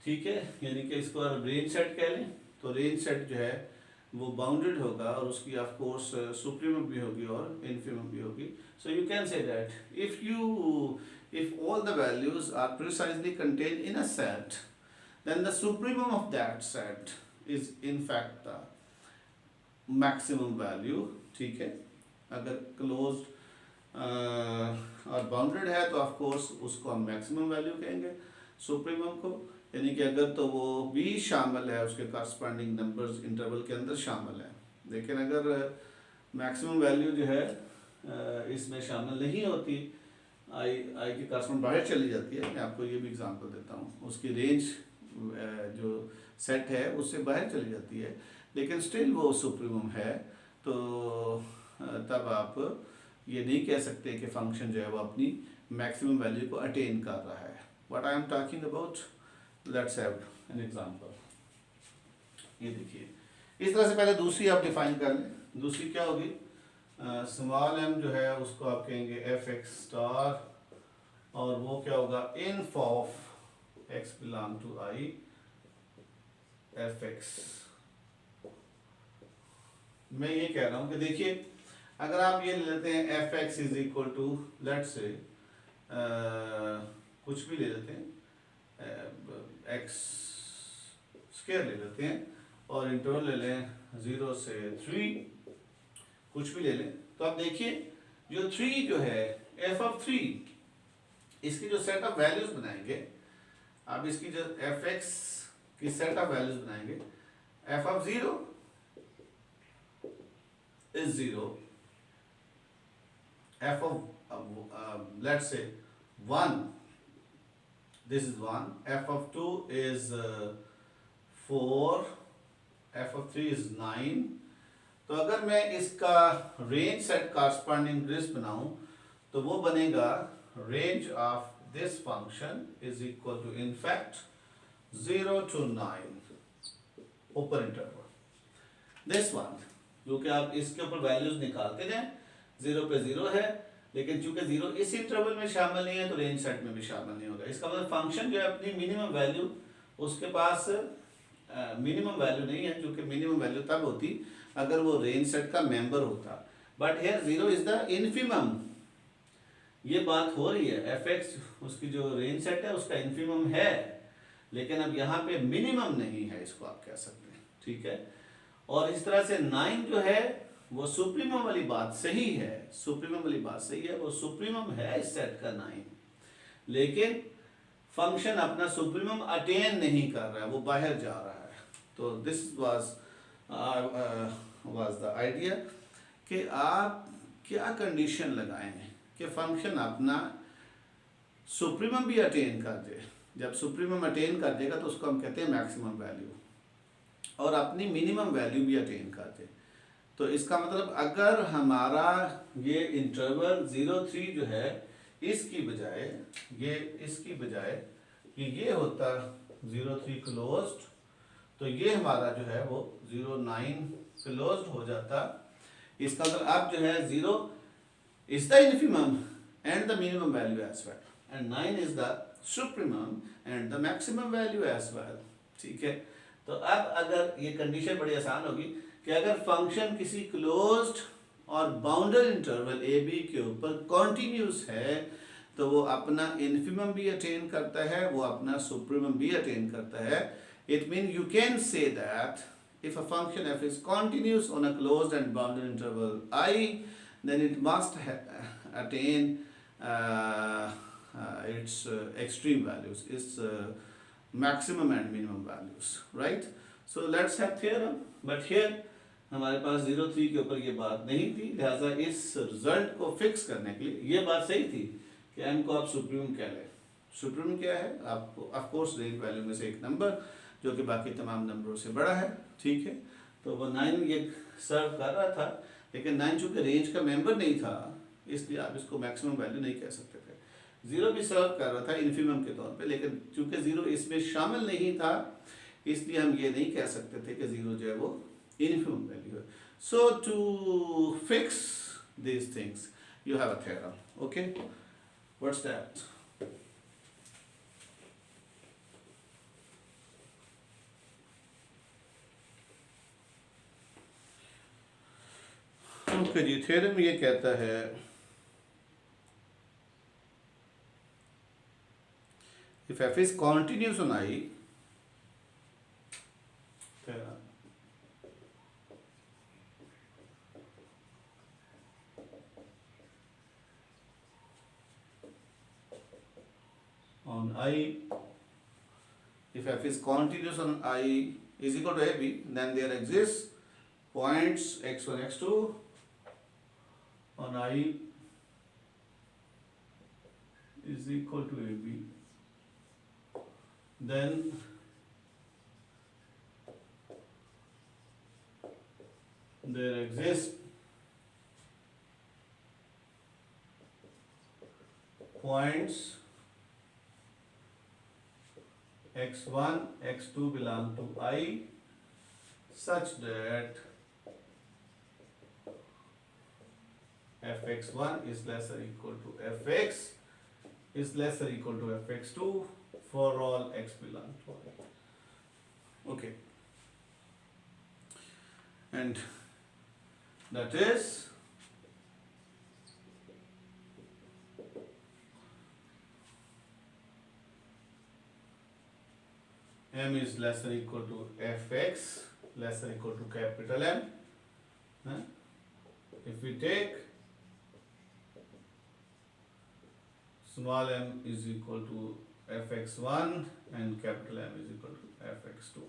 ठीक है, यानी कि इसको रेंज सेट कह लें। तो रेंज सेट जो है वो बाउंडेड होगा और उसकी ऑफ कोर्स सुप्रीमम भी होगी और इन्फिमम भी होगी। So you can say that if all the values are precisely contained in a set, then the supremum of that set is in fact the maximum value, ठीक है। अगर closed और bounded है तो ऑफ कोर्स उसको हम maximum value कहेंगे supremum को, यानी कि अगर तो वो भी शामिल है उसके कॉरस्पॉन्डिंग नंबर्स इंटरवल के अंदर शामिल है। लेकिन अगर मैक्सिमम वैल्यू जो है इसमें शामिल नहीं होती, आई की कॉरस्पॉन्ड बाहर चली जाती है, मैं आपको ये भी एग्जांपल देता हूँ, उसकी रेंज जो सेट है उससे बाहर चली जाती है, लेकिन स्टिल वो सुप्रीमम है, तो तब आप ये नहीं कह सकते कि फंक्शन जो है वो अपनी मैक्सिमम वैल्यू को अटेन कर रहा है। What I am talking about, let's have an example. ये देखिए, इस तरह से पहले दूसरी आप डिफाइन कर लें। दूसरी क्या होगी, स्मॉल m जो है उसको आप कहेंगे एफ एक्स स्टार, और वो क्या होगा, inf of x belong to i F X. मैं ये कह रहा हूँ कि देखिए, अगर आप ये लेते हैं f x is equal to, let say कुछ भी ले लेते हैं, एक्स स्क्वायर ले लेते हैं और इंटरवल ले लें 0 से 3, कुछ भी ले लें, तो आप देखिए जो 3 जो है एफ ऑफ 3, इसकी जो सेट ऑफ वैल्यूज बनाएंगे, आप इसकी जो एफ एक्स की सेट ऑफ वैल्यूज बनाएंगे, F of 0 is 0, f of let's say 1, this is 1, f of 2 is 4, f of 3 is 9। तो अगर मैं इसका रेंज सेट कॉरस्पॉन्डिंग लिस्ट बनाऊं तो वो बनेगा range of this function is equal to in fact 0 to 9 ऊपर इंटरवल, दिस वन, जो कि आप इसके ऊपर वैल्यूज निकालते जाएं, 0 पे 0 है, लेकिन चूंकि 0 इस इंटरवल में शामिल नहीं है तो रेंज सेट में भी शामिल नहीं होगा। इसका मतलब फंक्शन जो है अपनी मिनिमम वैल्यू, उसके पास मिनिमम वैल्यू नहीं है, क्योंकि मिनिमम वैल्यू तब होती अगर वो रेंज सेट का मेंबर होता, but here 0 is the infimum. ये बात हो रही है, एफ एक्स उसकी जो रेंज सेट है उसका इन्फिमम है, लेकिन अब यहाँ पे मिनिमम नहीं है, इसको आप कह सकते हैं, ठीक है। और इस तरह से 9 जो है वो सुप्रीमम वाली बात सही है, सुप्रीमम वाली बात सही है, वो सुप्रीमम है इस सेट का 9, लेकिन फंक्शन अपना सुप्रीमम अटेन नहीं कर रहा है, वो बाहर जा रहा है। तो दिस वाज द आइडिया कि आप क्या कंडीशन लगाएं कि फंक्शन अपना सुप्रीमम भी अटेन कर दे। जब सुप्रीमम अटेन कर देगा तो उसको हम कहते हैं मैक्सिमम वैल्यू, और अपनी मिनिमम वैल्यू भी अटेन कर दे। तो इसका मतलब अगर हमारा ये इंटरवल 0-3 जो है, इसकी बजाय कि ये होता 0-3 क्लोज्ड, तो ये हमारा जो है वो 0-9 क्लोज्ड हो जाता। इसका मतलब अब जो है 0 is the infimum and the minimum value as well, and 9 is the supremum and the maximum value as well, ठीक है। तो अब अगर ये कंडीशन बड़ी आसान होगी कि अगर फंक्शन किसी क्लोज्ड और बाउंडेड इंटरवल ए बी के ऊपर कॉन्टिन्यूस है तो वो अपना इन्फिमम भी अटेन करता है, वो अपना सुप्रीमम भी अटेन करता है। It mean you can say that if a function f is continuous on a closed and bounded interval I, then it must attain its extreme values, its maximum and minimum values, right? So let's have theorem, but here हमारे पास 0-3 के ऊपर ये बात नहीं थी, लिहाजा इस result को फिक्स करने के लिए ये बात सही थी कि m को आप सुप्रीम कह लें। सुप्रीम क्या है, आपको ऑफ कोर्स रेंज वैल्यू में से एक नंबर जो कि बाकी तमाम नंबरों से बड़ा है, ठीक है। तो वो 9 ये सर्व कर रहा था, लेकिन 9 चूंकि रेंज का मेंबर नहीं था, इसलिए आप इसको मैक्सिमम वैल्यू नहीं कह सकते थे। 0 भी सर्व कर रहा था इन्फीमम के तौर पे, लेकिन चूंकि 0 इसमें शामिल नहीं था, इसलिए हम ये नहीं कह सकते थे कि 0 जो है वो इन्फीमम वैल्यू है। So to fix these things you have a theorem. Okay, what's that? Okay जी, थ्योरम ये कहता है if f is continuous on I, on I, if f is continuous on I is equal to AB, then there exists points x1 x2 on I is equal to AB, then there exists points x1 x2 belong to I such that fx1 is less or equal to fx is less or equal to fx2 for all x belong to I. Okay, and that is m is less or equal to fx less or equal to capital M. If we take small m is equal to fx1 and capital M is equal to fx2.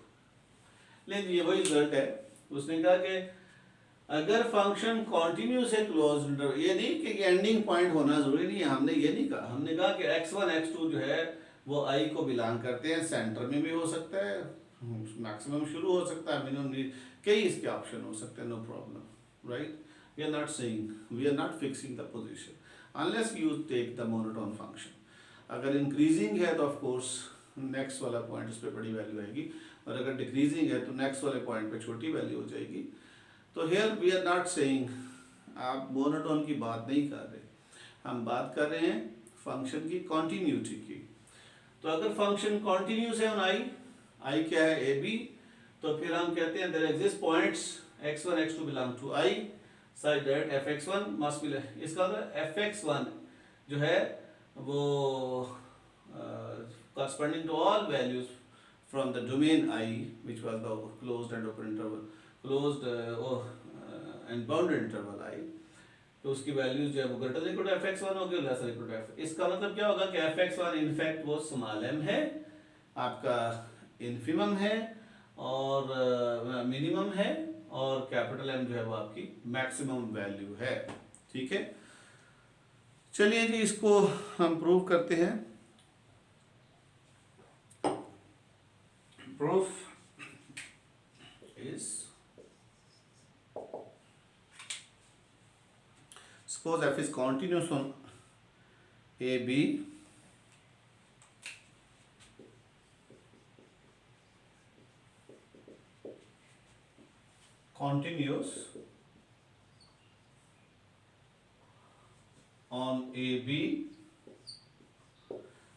लेकिन ये वही result है। उसने कहा कि अगर function continuous है close interval, ये नहीं कि एंडिंग पॉइंट होना जरूरी नहीं है, हमने ये नहीं कहा। हमने कहा कि x1 x2 जो है वो I को बिलोंग करते हैं, सेंटर में भी हो सकता है, मैक्सिमम शुरू हो सकता है, मिनिमम कई इसके ऑप्शन हो सकते हैं, no problem, right. We are not saying, we are not fixing the position unless you take the monotone function. अगर इंक्रीजिंग है तो ऑफ कोर्स नेक्स्ट वाला पॉइंट उस पर बड़ी वैल्यू आएगी, और अगर डिक्रीजिंग है तो नेक्स्ट वाले पॉइंट पे छोटी वैल्यू हो जाएगी। तो here we are not saying, आप मोनोटोन की बात नहीं कर रहे, हम बात कर रहे हैं फंक्शन की कॉन्टिन्यूटी की। तो अगर फंक्शन कॉन्टिन्यूस है ऑन आई क्या है ए बी, तो फिर हम कहते हैं there exist points x1 x2 belong to I such that fx1 must be, इसका मतलब fx1 जो है वो corresponding to all values from the domain I which was the closed and open interval, closed and bounded interval I, तो उसकी values जो है वो ग्रेटर इक्वल टू fx1 होगी और लेसर इक्वल टू f। इसका मतलब क्या होगा कि fx1 इनफैक्ट वो स्मॉल m है, आपका इन्फिमम है और मिनिमम है, और कैपिटल M जो है वो आपकी मैक्सिमम वैल्यू है। ठीक है, चलिए जी इसको हम प्रूव करते हैं। Proof is, suppose f is continuous on AB continuous on AB।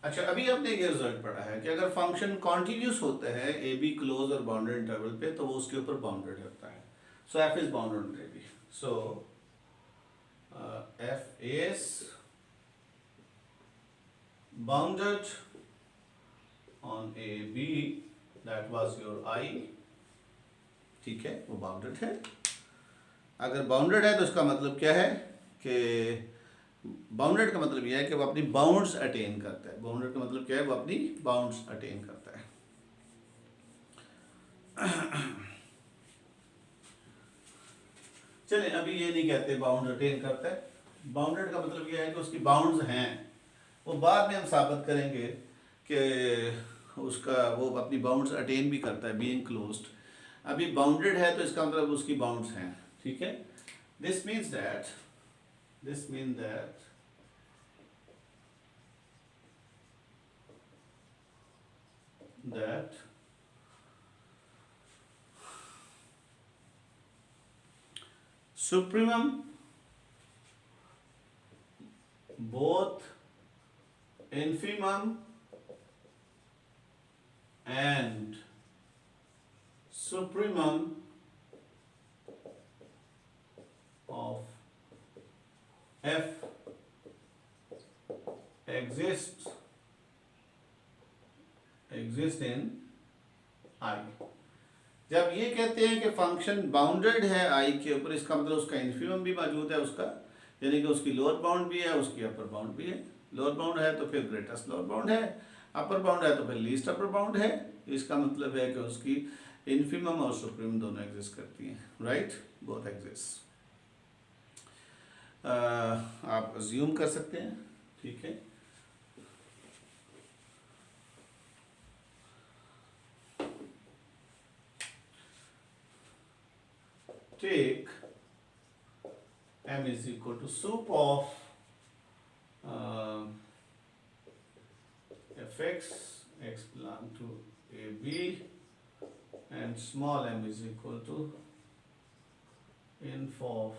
अच्छा, अभी आपने ये रिजल्ट पढ़ा है कि अगर फंक्शन कॉन्टिन्यूस होता है ए बी क्लोज और बाउंडेड इंटरवल पे तो वो उसके ऊपर बाउंडेड होता है। So f is bounded on a b, so f is bounded on a b, that was your I. ठीक है, वो बाउंडेड है। अगर बाउंडेड है तो इसका मतलब क्या है कि बाउंडेड का मतलब यह है कि वो अपनी बाउंड्स अटेन करता है। बाउंडेड का मतलब क्या है, वो अपनी बाउंड्स अटेन करता है। चलिए अभी ये नहीं कहते बाउंड अटेन करता है। बाउंडेड का मतलब यह है कि उसकी बाउंड्स हैं, वो बाद में हम साबित करेंगे कि उसका वो अपनी बाउंड्स अटेन भी करता है, बीइंग क्लोज्ड। अभी बाउंडेड है तो इसका मतलब उसकी बाउंड्स हैं। ठीक है, This means that this means that supremum both infimum and supremum of f exists in I। जब ये कहते हैं कि फंक्शन बाउंडेड है आई के ऊपर, इसका मतलब उसका इन्फिमम भी मौजूद है उसका, यानी कि उसकी लोअर बाउंड भी है, उसकी अपर बाउंड भी है। लोअर बाउंड है तो फिर ग्रेटेस्ट लोअर बाउंड है, अपर बाउंड है तो फिर लीस्ट अपर बाउंड है। इसका मतलब है कि उसकी इन्फिमम और सुप्रीम दोनों एग्जिस्ट करती हैं, राइट, बोथ एग्जिस्ट। आप अज्यूम कर सकते हैं, ठीक है। Take m is equal to sup of fx, x belong to ab, and small m is equal to inf of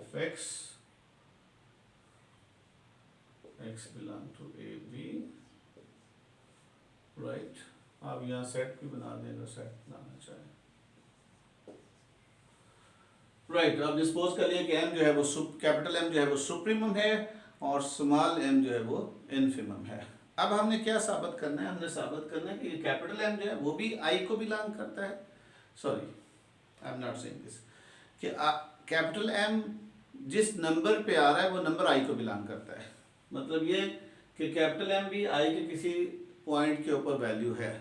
fx, x belong to ab, right। आप यहाँ सेट भी बना दें अगर सेट बनाना चाहें, राइट। अब डिस्पोज कर लिया कि m जो है वो कैपिटल M जो है वो सुप्रीमम है और स्मॉल m जो है वो इन्फिमम है। अब हमने क्या साबित करना है? हमने साबित करना है कि कैपिटल M जो है वो भी I को बिलोंग करता है। Sorry, I am not saying this, कि कैपिटल M जिस नंबर पे आ रहा है वो नंबर I को बिलोंग करता है। मतलब ये कि कैपिटल M भी I के किसी पॉइंट के ऊपर वैल्यू है।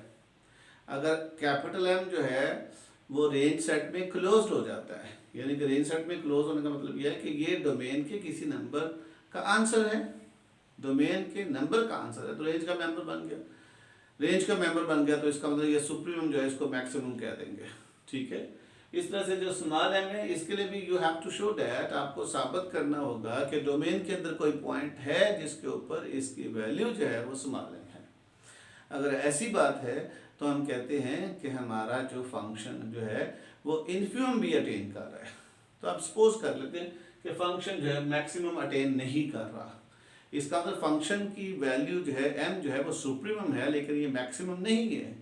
अगर कैपिटल M जो है वो रेंज सेट में क्लोज्ड हो जाता है, यानी कि रेंज सेट में क्लोज होने का मतलब यह है कि ये डोमेन के किसी नंबर का आंसर है, डोमेन के नंबर का आंसर है, तो रेंज का मेंबर बन गया। रेंज का मेंबर बन गया तो इसका मतलब ये सुप्रीमम जो है इसको मैक्सिमम कह देंगे, ठीक है। इस तरह से जो स्मॉल m है इसके लिए भी you have to show that, आपको साबित करना होगा कि डोमेन के अंदर कोई पॉइंट है जिसके ऊपर इसकी वैल्यू जो है वो स्मॉल m है। अगर ऐसी बात है तो हम कहते हैं कि हमारा जो फंक्शन जो है वो इन्फिमम भी अटेन कर रहा है। तो आप सपोज कर लेते हैं कि फंक्शन जो है मैक्सिमम अटेन नहीं कर रहा, इसका मतलब फंक्शन की वैल्यू जो है m जो है वो सुप्रीमम है लेकिन ये मैक्सिमम नहीं है।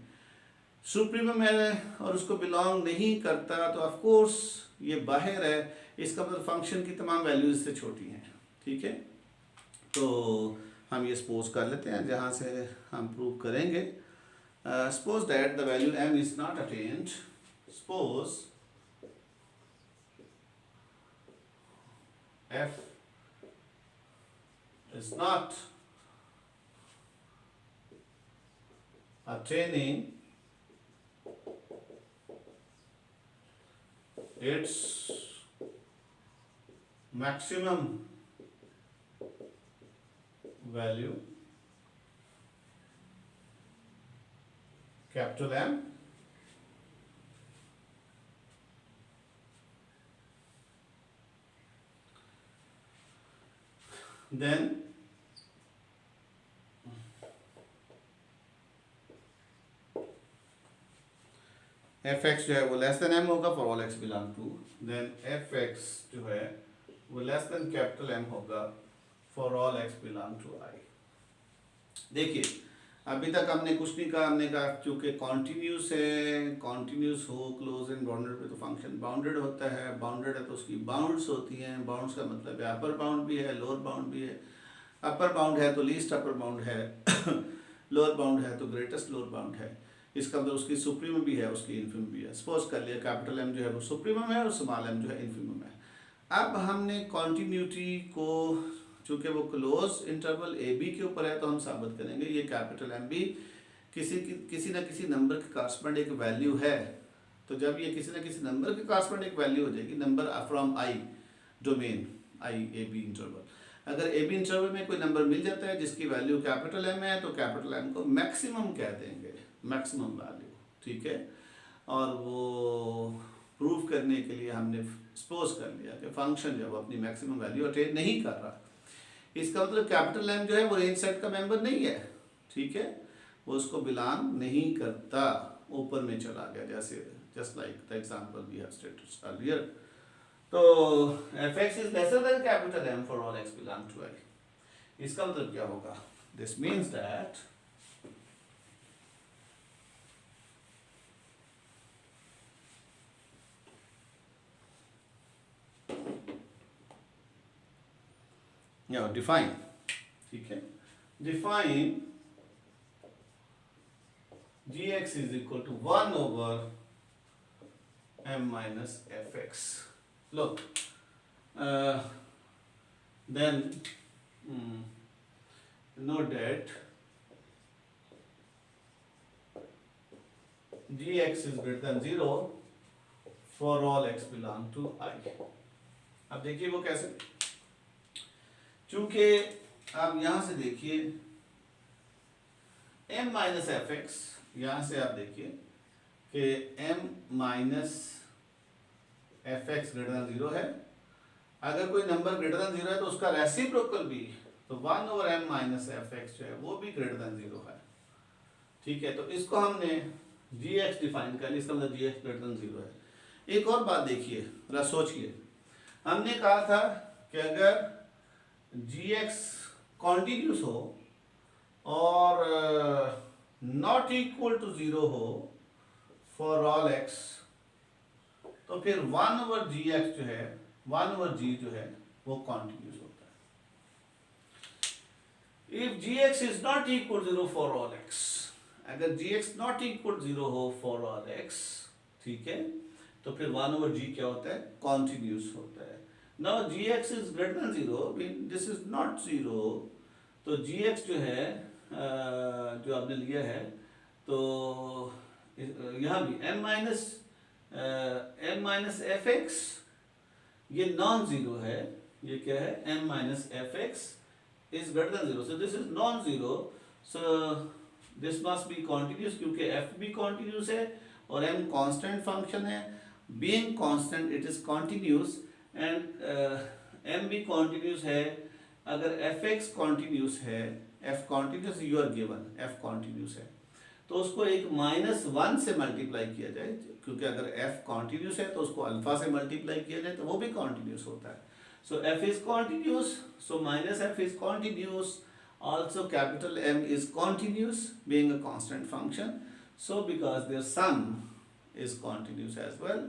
सुप्रीमम है और उसको बिलोंग नहीं करता तो ऑफ कोर्स ये बाहर है, इसका मतलब फंक्शन की तमाम वैल्यूज इससे छोटी हैं, ठीक है। तो हम ये सपोज कर लेते हैं, जहाँ से हम प्रूव करेंगे। Suppose that the value m is not attained. Suppose f is not attaining its maximum value capital M, then fx जो है वो लेस देन m होगा for all x belong to, then fx जो है वो less than capital M होगा for all x belong to I। देखिए अभी तक हमने कुछ नहीं कहा, हमने कहा क्योंकि कॉन्टिन्यूस है, कॉन्टिन्यूस हो क्लोज एंड बाउंडेड पे तो फंक्शन बाउंडेड होता है, बाउंडेड है तो उसकी बाउंड्स होती हैं। बाउंड्स का मतलब है अपर बाउंड भी है लोअर बाउंड भी है, अपर बाउंड है तो लीस्ट अपर बाउंड है लोअर बाउंड है तो ग्रेटेस्ट लोअर बाउंड है। इसका मतलब उसकी सुप्रीमम भी है उसकी इन्फिमम भी है। सपोज कर लिया कैपिटल M जो है वो सुप्रीमम है और स्मॉल m जो है इन्फिमम है। अब हमने कॉन्टिन्यूटी को, चूँकि वो क्लोज इंटरवल ए बी के ऊपर है तो हम साबित करेंगे ये कैपिटल M भी किसी ना किसी नंबर के कॉरस्पॉन्ड एक वैल्यू है। तो जब ये किसी ना किसी नंबर के कॉरस्पॉन्ड एक वैल्यू हो जाएगी, number from I domain I A B interval, अगर ए बी इंटरवल में कोई नंबर मिल जाता है जिसकी वैल्यू कैपिटल M है तो कैपिटल M को मैक्सिमम कह देंगे, मैक्सिमम वैल्यू, ठीक है। और वो प्रूव करने के लिए हमने सपोज कर लिया कि फंक्शन जो है वो अपनी मैक्सिमम वैल्यू अटेन नहीं कर रहा, इसका मतलब कैपिटल एम जो है वो रेंज सेट का मेंबर नहीं है, ठीक है, वो उसको बिलोंग नहीं करता, ऊपर में चला गया, जैसे just like the example we have stated earlier. तो fx is lesser than capital M for all x belong to I। इसका मतलब क्या होगा? दिस मीन्स दैट या डिफाइन, ठीक है, define gx is equal to 1 over m minus fx. Look, then note that gx is greater than 0 for all x belong to I। अब देखिए वो कैसे, चूंकि आप यहां से देखिए m माइनस एफ एक्स, यहां से आप देखिए कि m minus F x greater than 0 है, अगर कोई नंबर ग्रेटर देन 0 है तो उसका रेसिप्रोकल भी, तो 1 over m minus F x जो है वो भी ग्रेटर देन 0 है, ठीक है। तो इसको हमने gx डिफाइन कर लिया, इसका मतलब gx ग्रेटर देन 0 है। एक और बात देखिए, जरा सोचिए, हमने कहा था कि अगर gx कॉन्टिन्यूस हो और नॉट इक्वल टू 0 हो फॉर ऑल x, तो फिर 1 ओवर gx जो है, 1 ओवर g जो है वो कॉन्टिन्यूस होता है। If gx is not equal 0 for all x, अगर gx नॉट इक्वल 0 हो फॉर ऑल x, ठीक है, तो फिर 1 ओवर g क्या होता है? कॉन्टिन्यूस होता है। Now gx is greater than 0, this is not 0, तो gx जो है जो आपने लिया है, तो यहाँ भी m माइनस एफ एक्स, ये नॉन जीरो है, ये क्या है? m minus F x is greater than 0, so this is non zero, so this must be continuous, क्योंकि f भी कॉन्टिन्यूस है और m कांस्टेंट फंक्शन है, being constant it is continuous, and m भी कॉन्टिन्यूस है। अगर fx कॉन्टिन्यूस है, f continuous, you are given f continuous है, तो उसको एक -1 से मल्टीप्लाई किया जाए, क्योंकि अगर f कॉन्टिन्यूस है तो उसको अल्फा से मल्टीप्लाई किया जाए तो वो भी कॉन्टिन्यूस होता है। सो f is continuous, so minus f is continuous, also capital M is continuous being a constant function, so because their sum is continuous as well,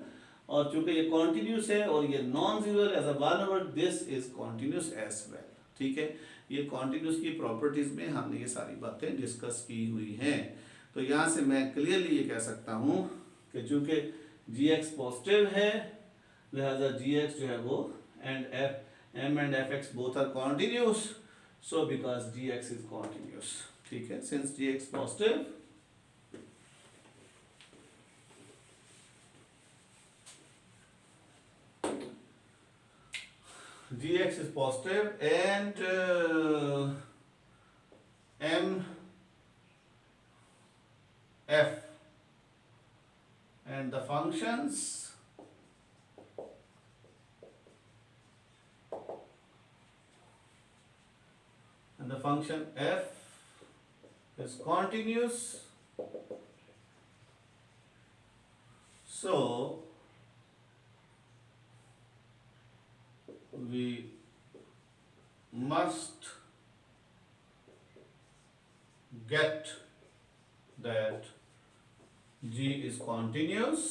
और चूंकि ये continuous है और ये non zero as a 1 over this is continuous as well, ठीक है। ये continuous की properties में हमने ये सारी बातें डिस्कस की हुई हैं, तो यहाँ से मैं क्लियरली ये कह सकता हूँ कि चूंकि gx पॉजिटिव है, लिहाजा gx जो है वो and m and fx both are continuous, so because gx is continuous, ठीक है, since gx positive, gx is positive and m f and the functions and the function f is continuous, so we must get that g is continuous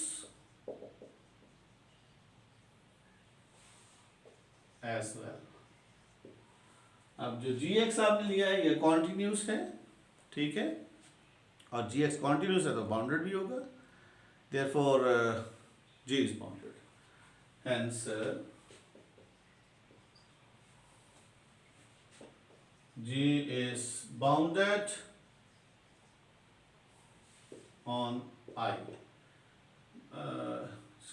as well। अब जो gx आपने लिया है ये continuous है, ठीक है, और gx कॉन्टिन्यूस है तो बाउंडेड भी होगा, therefore g is bounded, hence g is bounded on I,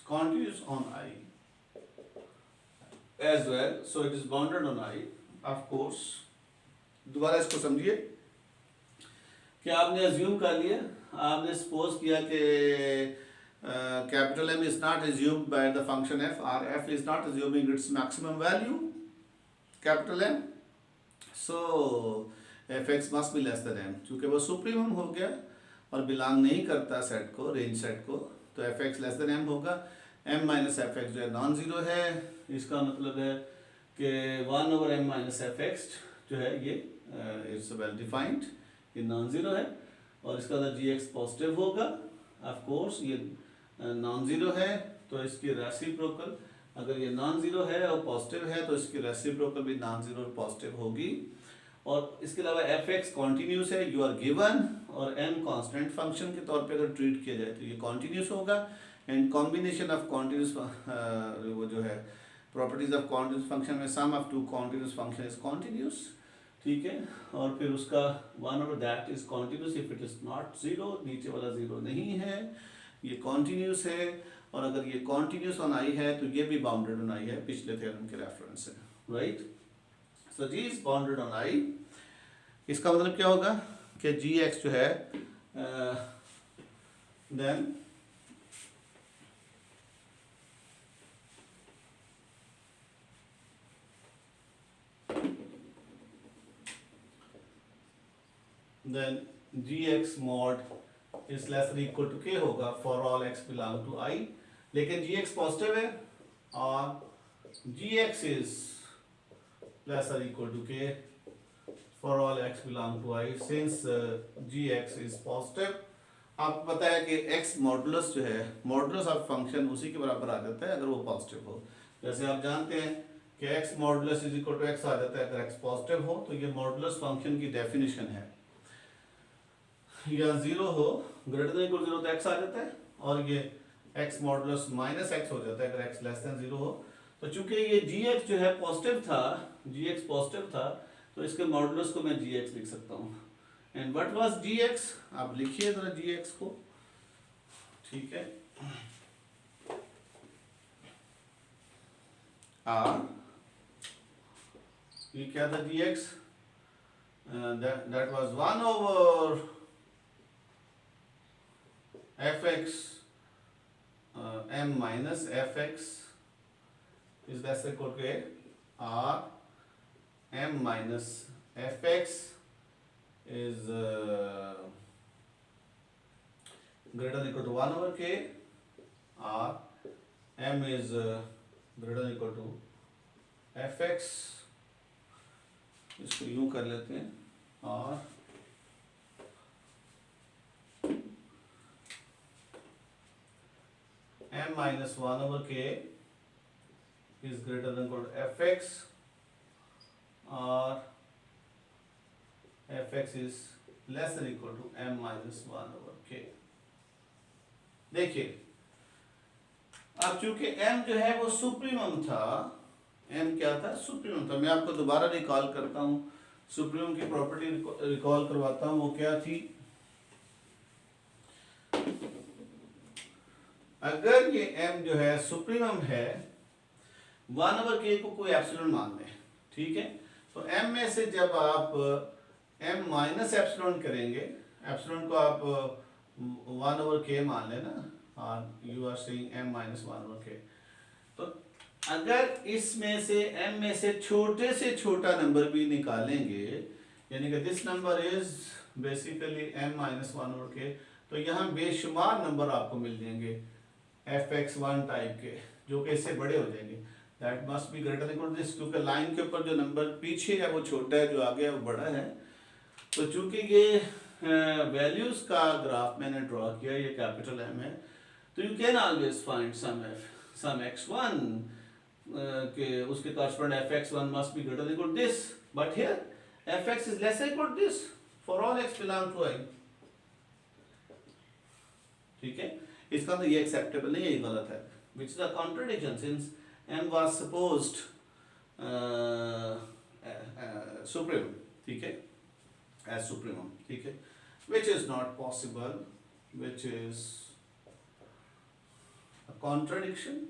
continuous on I as well, so it is bounded on I, of course। दोबारा इसको समझिए कि आपने अज्यूम कर लिया, आपने सपोज किया कि capital M is not assumed by the function f, or f is not assuming its maximum value, capital M. So fx must be less than m. चूँकि वो सुप्रीमम हो गया और बिलोंग नहीं करता सेट को, रेंज सेट को, तो fx लेस देन m होगा. m माइनस एफ एक्स जो है नॉन ज़ीरो है. इसका मतलब है कि 1/m माइनस एफ एक्स जो है ये इट्स वेल डिफाइंड, ये नॉन ज़ीरो है. और इसका अंदर जी एक्स पॉजिटिव होगा. ऑफ कोर्स ये नॉन ज़ीरो है तो इसकी रेसिप्रोकल, अगर ये नॉन ज़ीरो है और पॉजिटिव है तो इसकी रेसिप्रोकल भी नॉन ज़ीरो और पॉजिटिव होगी. और इसके अलावा एफ एक्स कॉन्टीन्यूस है, यू आर गिवन, और एम कांस्टेंट फंक्शन के तौर पे अगर ट्रीट किया जाए तो ये कॉन्टीन्यूस होगा. एंड कॉम्बिनेशन ऑफ कॉन्टीन्यूस वो जो है प्रॉपर्टीज ऑफ कॉन्टीन्यूस फंक्शन में sum of two continuous function is continuous. ठीक है. और फिर उसका one over that is continuous if it is not zero, नीचे वाला ज़ीरो नहीं है, ये कॉन्टीन्यूस है. और अगर ये कॉन्टीन्यूस ऑन आई है तो ये भी बाउंडेड ऑन आई है पिछले थ्योरम के रेफरेंस से. Right. So g is bounded on I. इसका मतलब क्या होगा कि जी एक्स जो है then g x mod is less than equal to के होगा for all x belong to I. लेकिन जी एक्स पॉजिटिव है और g x is less than equal to k for all x belong to I since g x is positive. आपको पता है कि x modulus जो है, मॉडुलस ऑफ फंक्शन उसी के बराबर आ जाता है अगर वो पॉजिटिव हो. जैसे आप जानते हैं कि x modulus is equal to x आ जाता है अगर एक्स पॉजिटिव हो. तो ये मॉडुलस फंक्शन की डेफिनेशन है. या जीरो हो, ग्रेटर देन इक्वल जीरो तो एक्स आ जाता है, और ये एक्स मॉडुलस माइनस एक्स हो जाता है अगर एक्स लेस देन जीरो हो. तो चूंकि ये जी एक्स जो है पॉजिटिव था, जी एक्स पॉजिटिव था, तो इसके मॉडुलस को मैं जी एक्स लिख सकता हूँ. And what was G X, आप लिखिए जरा जी एक्स को. ठीक है. ये क्या था g x, that was 1/m minus fx is less than equal to a, or m minus fx is greater than equal to 1/k, or m is greater than equal to fx. इसको यूं कर लेते हैं, और m minus 1/k is greater than equal to fx, or fx is less than equal to m minus 1/k. देखिए अब चूंकि m जो है वो सुप्रीमम था, m क्या था, सुप्रीमम था. मैं आपको दोबारा रिकॉल करता हूँ, सुप्रीमम की प्रॉपर्टी रिकॉल करवाता हूँ. वो क्या थी, अगर ये m जो है सुप्रीमम है, 1/k को कोई एप्सिलॉन मान लें. ठीक है. तो m में से जब आप m माइनस एप्सिलॉन करेंगे, एप्सिलॉन को आप 1/k मान लेना, और you are saying m minus 1/k. तो अगर इसमें से m में से छोटे से छोटा नंबर भी निकालेंगे, यानी कि this number is basically m minus 1/k, तो यहाँ बेशुमार नंबर आपको मिल जाएंगे fx1 टाइप के, जो कि इससे बड़े हो जाएंगे. That must be greater than equal to this, क्योंकि लाइन के ऊपर जो नंबर पीछे है वो छोटा है, जो आगे है वो बड़ा है. तो चूंकि ये वैल्यूज का ग्राफ मैंने ड्रॉ किया, ये कैपिटल M है, तो you can always find some x1 के उसके correspond fx1 must be greater than equal to this. But here fx is less than equal to this for all x belong to i. ठीक है. इसका तो ये acceptable नहीं है, ये गलत है, which is a contradiction since m was supposed supreme. ठीक है, एज सुप्रीमम. ठीक है, which is not possible, which is a contradiction,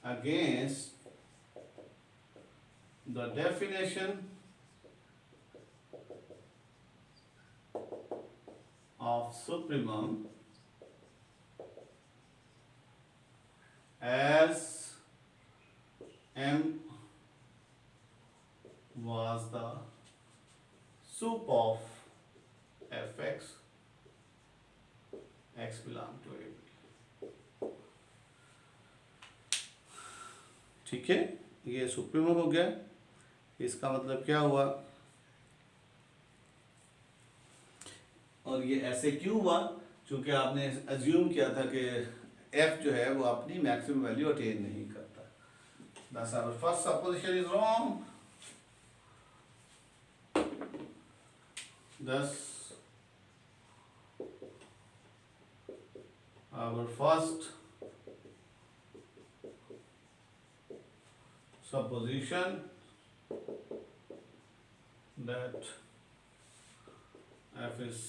against the definition of supremum as M was the sup of fx, x belong to AB। ठीक है, ये supremum हो गया। इसका मतलब क्या हुआ, और ये ऐसे क्यों हुआ, क्योंकि आपने अज्यूम किया था कि f जो है वो अपनी मैक्सिमम वैल्यू अटेन नहीं करता। Thus our first supposition is wrong. Thus our first supposition that f is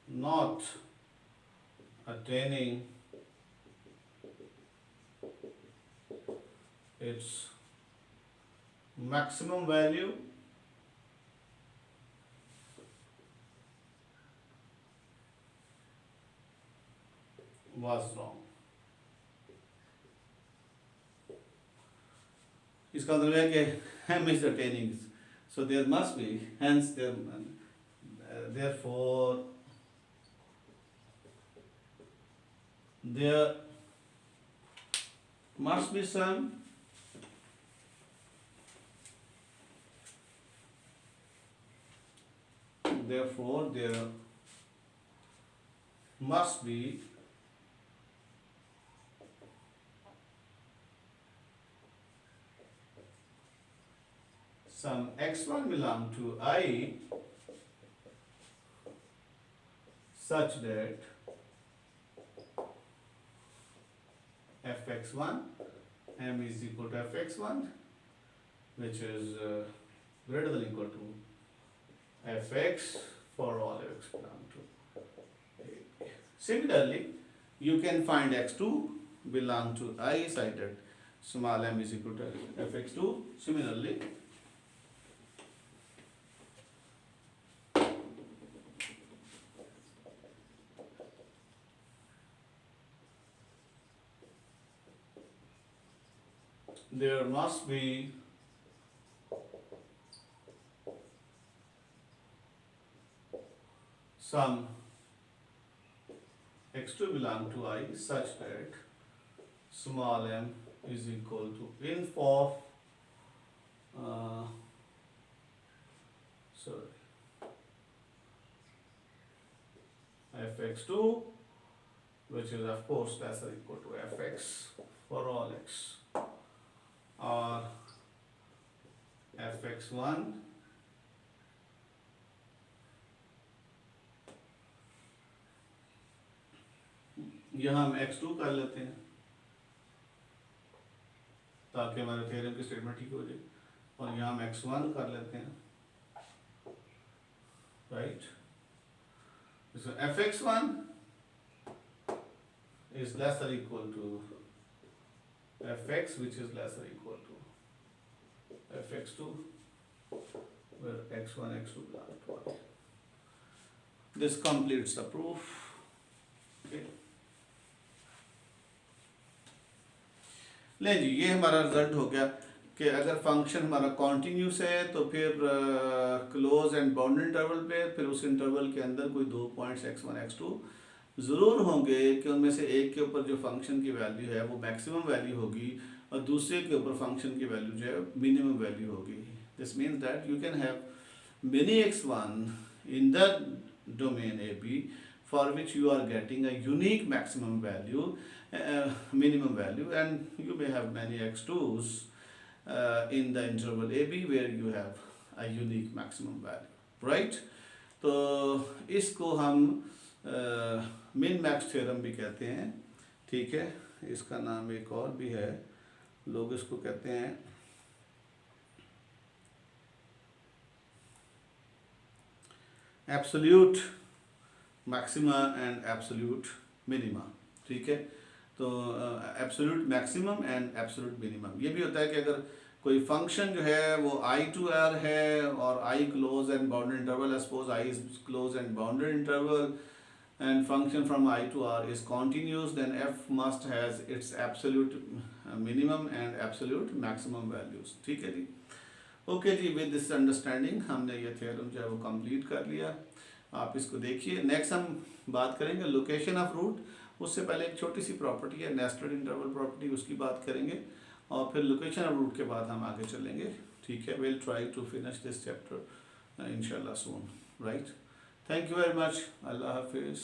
not attaining its maximum value was wrong। इसका मतलब है कि m is attaining, so there must be, hence there, therefore there must be some therefore there must be some x1 belong to I such that fx1 m is equal to fx1, which is greater than equal to fx for all x belong to A. Similarly, you can find x2 belong to I such that small m is equal to fx2. Similarly, there must be some x2 belong to I such that small m is equal to inf of fx2, which is of course less than equal to fx for all x, or fx1 यहाँ हम x2 कर लेते हैं ताकि हमारे theorem की statement ठीक हो जाए, और यहाँ हम x1 कर लेते हैं, right. So fx1 is less than equal to fx, which is less than equal to fx2, where x1 x2 belong to I. This completes the proof. Okay. ले जी, ये हमारा रिजल्ट हो गया कि अगर फंक्शन हमारा कॉन्टीन्यूस है तो फिर क्लोज एंड बाउंडेड इंटरवल पे, फिर उस इंटरवल के अंदर कोई दो पॉइंट्स x1 x2 ज़रूर होंगे कि उनमें से एक के ऊपर जो फंक्शन की वैल्यू है वो मैक्सिमम वैल्यू होगी और दूसरे के ऊपर फंक्शन की वैल्यू जो है मिनिमम वैल्यू होगी। This means that you can have many x1 in the domain AB for which you are getting a unique maximum value, minimum value, and you may have many x2s in the interval AB where you have a unique maximum value, right? तो इसको हम min max theorem भी कहते हैं, ठीक है। इसका नाम एक और भी है, लोग इसको कहते हैं absolute maxima and absolute minima, ठीक है। तो absolute maximum and absolute minimum, ये भी होता है कि अगर कोई फंक्शन जो है वो आई टू आर है और I close and bounded interval है, suppose I is close and bounded interval and function from I to R is continuous, then f must has its absolute minimum and absolute maximum values. ठीक है जी, okay जी। With this understanding हमने ये theorem जो है वो complete कर लिया। आप इसको देखिए। नेक्स्ट हम बात करेंगे लोकेशन ऑफ रूट। उससे पहले एक छोटी सी प्रॉपर्टी है नेस्टेड इंटरवल प्रॉपर्टी, उसकी बात करेंगे और फिर लोकेशन ऑफ रूट के बाद हम आगे चलेंगे। ठीक है, will try to finish this chapter इंशाल्लाह soon, right. Thank you very much. Allah हाफिज़।